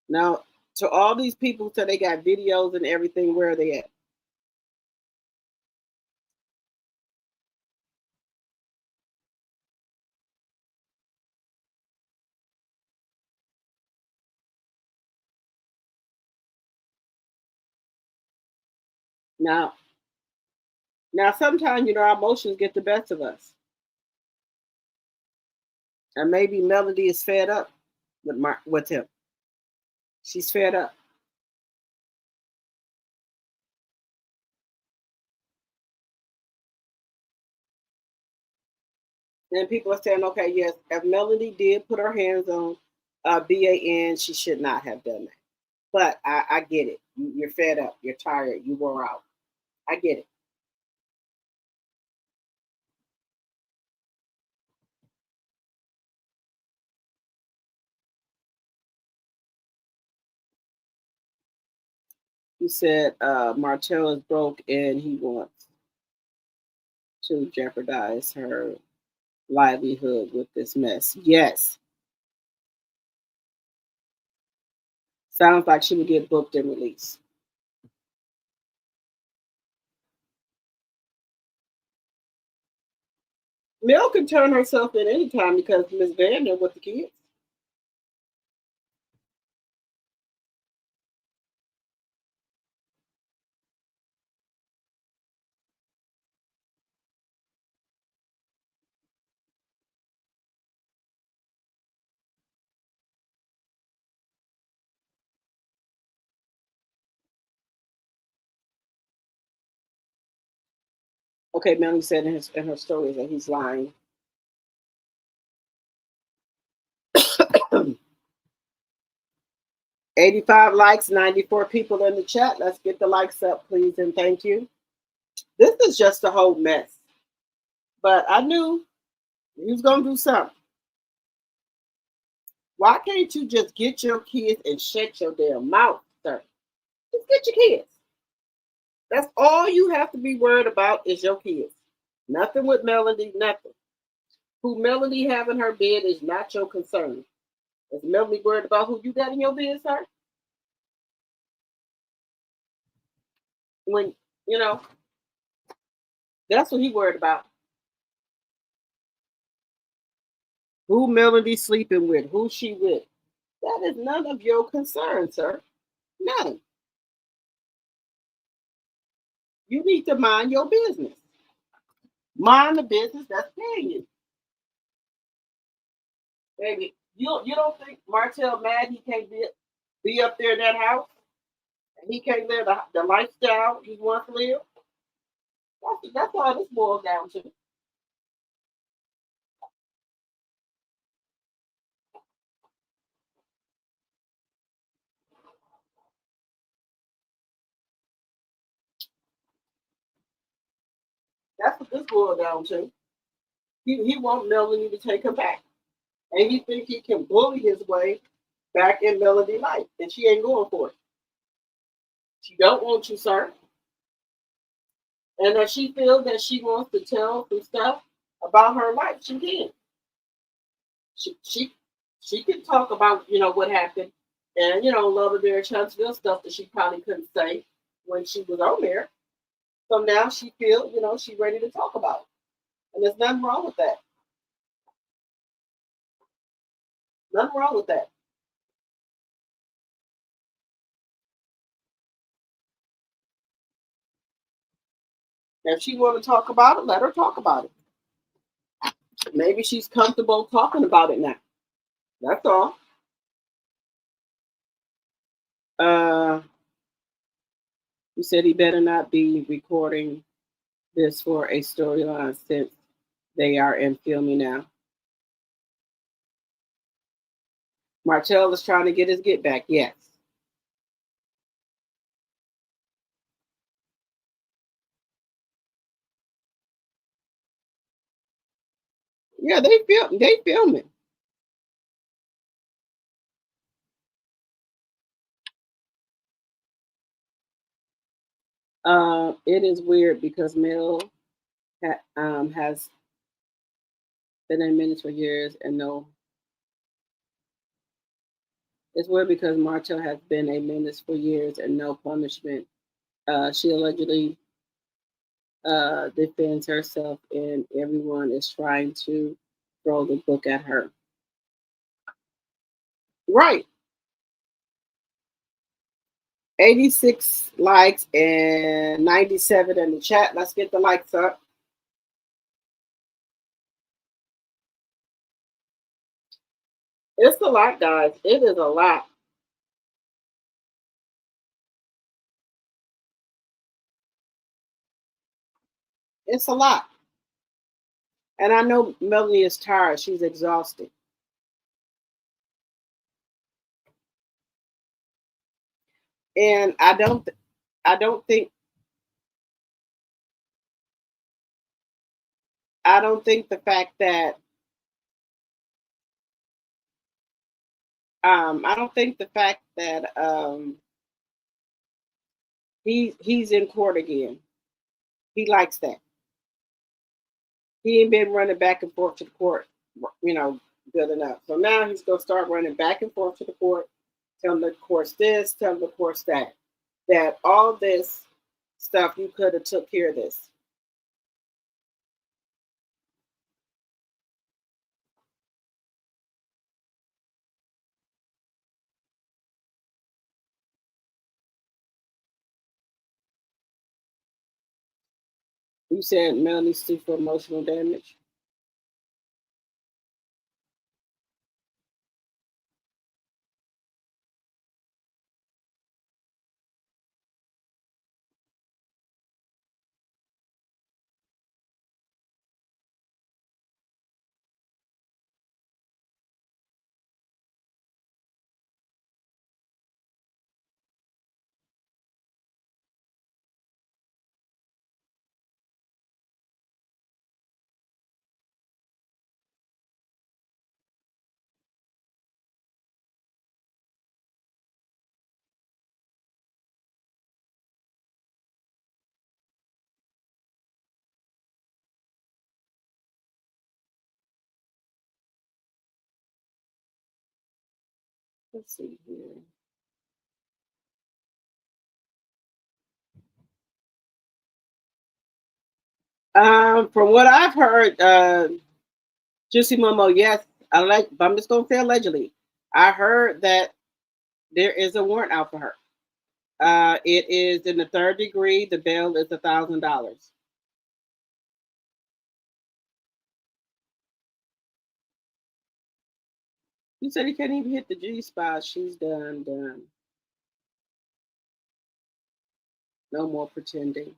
Now, to all these people, so they got videos and everything, where are they at? Now, sometimes, our emotions get the best of us. And maybe Melody is fed up with him. She's fed up. And people are saying, okay, yes, if Melody did put her hands on BAN, she should not have done that. But I get it. You're fed up. You're tired. You wore out. I get it. He said Martell is broke and he wants to jeopardize her livelihood with this mess. Yes. Sounds like she would get booked and released. Mel can turn herself in anytime because Miss Vander with the kids. Okay, Melanie said in her stories that he's lying. $85 likes, 94 people in the chat. Let's get the likes up, please, and thank you. This is just a whole mess. But I knew he was going to do something. Why can't you just get your kids and shut your damn mouth, sir? Just get your kids. That's all you have to be worried about is your kids. Nothing with Melody, nothing. Who Melody have in her bed is not your concern. Is Melody worried about who you got in your bed, sir? When, you know, that's what he worried about. Who Melody sleeping with, who she with. That is none of your concern, sir. None. You need to mind your business. Mind the business that's paying you. Baby, you don't think Martell mad he can't be up there in that house? And he can't live the lifestyle he wants to live? That's all this boils down to. That's what this boils down to. He want Melanie to take him back. And he think he can bully his way back in Melody life. And she ain't going for it. She don't want you, sir. And if she feels that she wants to tell some stuff about her life, she can. She she she can talk about, what happened and, Love and Mary Huntsville stuff that she probably couldn't say when she was on there. So now she feels, she's ready to talk about it. And there's nothing wrong with that. Nothing wrong with that. If she want to talk about it, let her talk about it. Maybe she's comfortable talking about it now. That's all. Uh, he said he better not be recording this for a storyline since they are in filming now. Martell is trying to get his get back. Yes. Yeah, they filming. It is weird because Mel has been in minutes for years and no. It's weird because Martell has been a menace for years and no punishment. She allegedly defends herself, and everyone is trying to throw the book at her. Right. 86 likes and 97 in the chat. Let's get the likes up. It's a lot, guys. It is a lot. It's a lot. And I know Melanie is tired. She's exhausted. And I don't think the fact that I don't think the fact that he's in court again. He likes that. He ain't been running back and forth to the court, good enough. So now he's gonna start running back and forth to the court, telling the courts this, telling the courts that. That all this stuff you could have took care of this. You said Melanie sued for emotional damage. Let's see here. From what I've heard, Juicy Momo, yes, I'm just gonna say allegedly. I heard that there is a warrant out for her. It is in the third degree. The bail is $1,000. You said he can't even hit the G spot. She's done. No more pretending.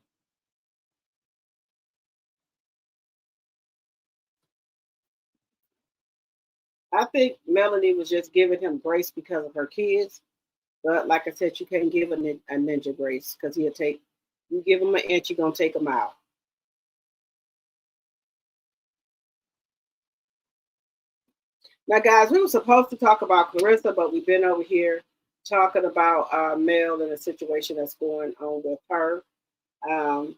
I think Melanie was just giving him grace because of her kids. But like I said, you can't give a ninja grace because he'll take, you give him an inch, you're going to take him out. Now, guys, we were supposed to talk about Claressa, but we've been over here talking about Mel and the situation that's going on with her. And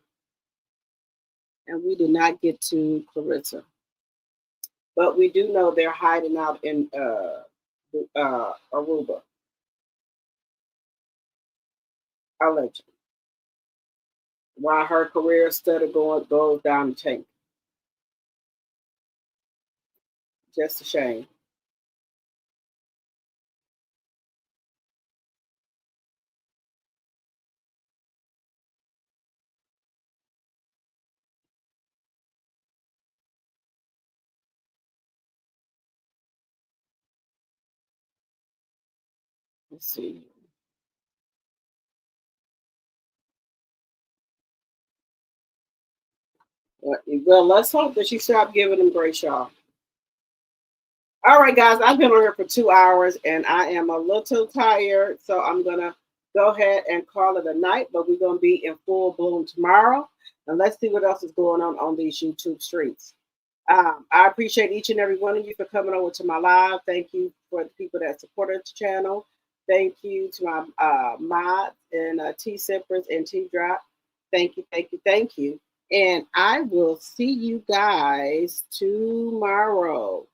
we did not get to Claressa. But we do know they're hiding out in Aruba. Allegedly. While her career study goes down the tank. Just a shame. Let's see. Well, let's hope that she stopped giving them grace, y'all. All right, guys, I've been on here for 2 hours and I am a little tired, so I'm going to go ahead and call it a night, but we're going to be in full bloom tomorrow. And let's see what else is going on these YouTube streets. I appreciate each and every one of you for coming over to my live. Thank you for the people that supported the channel. Thank you to my mods and T Sippers and T Drop. Thank you. And I will see you guys tomorrow.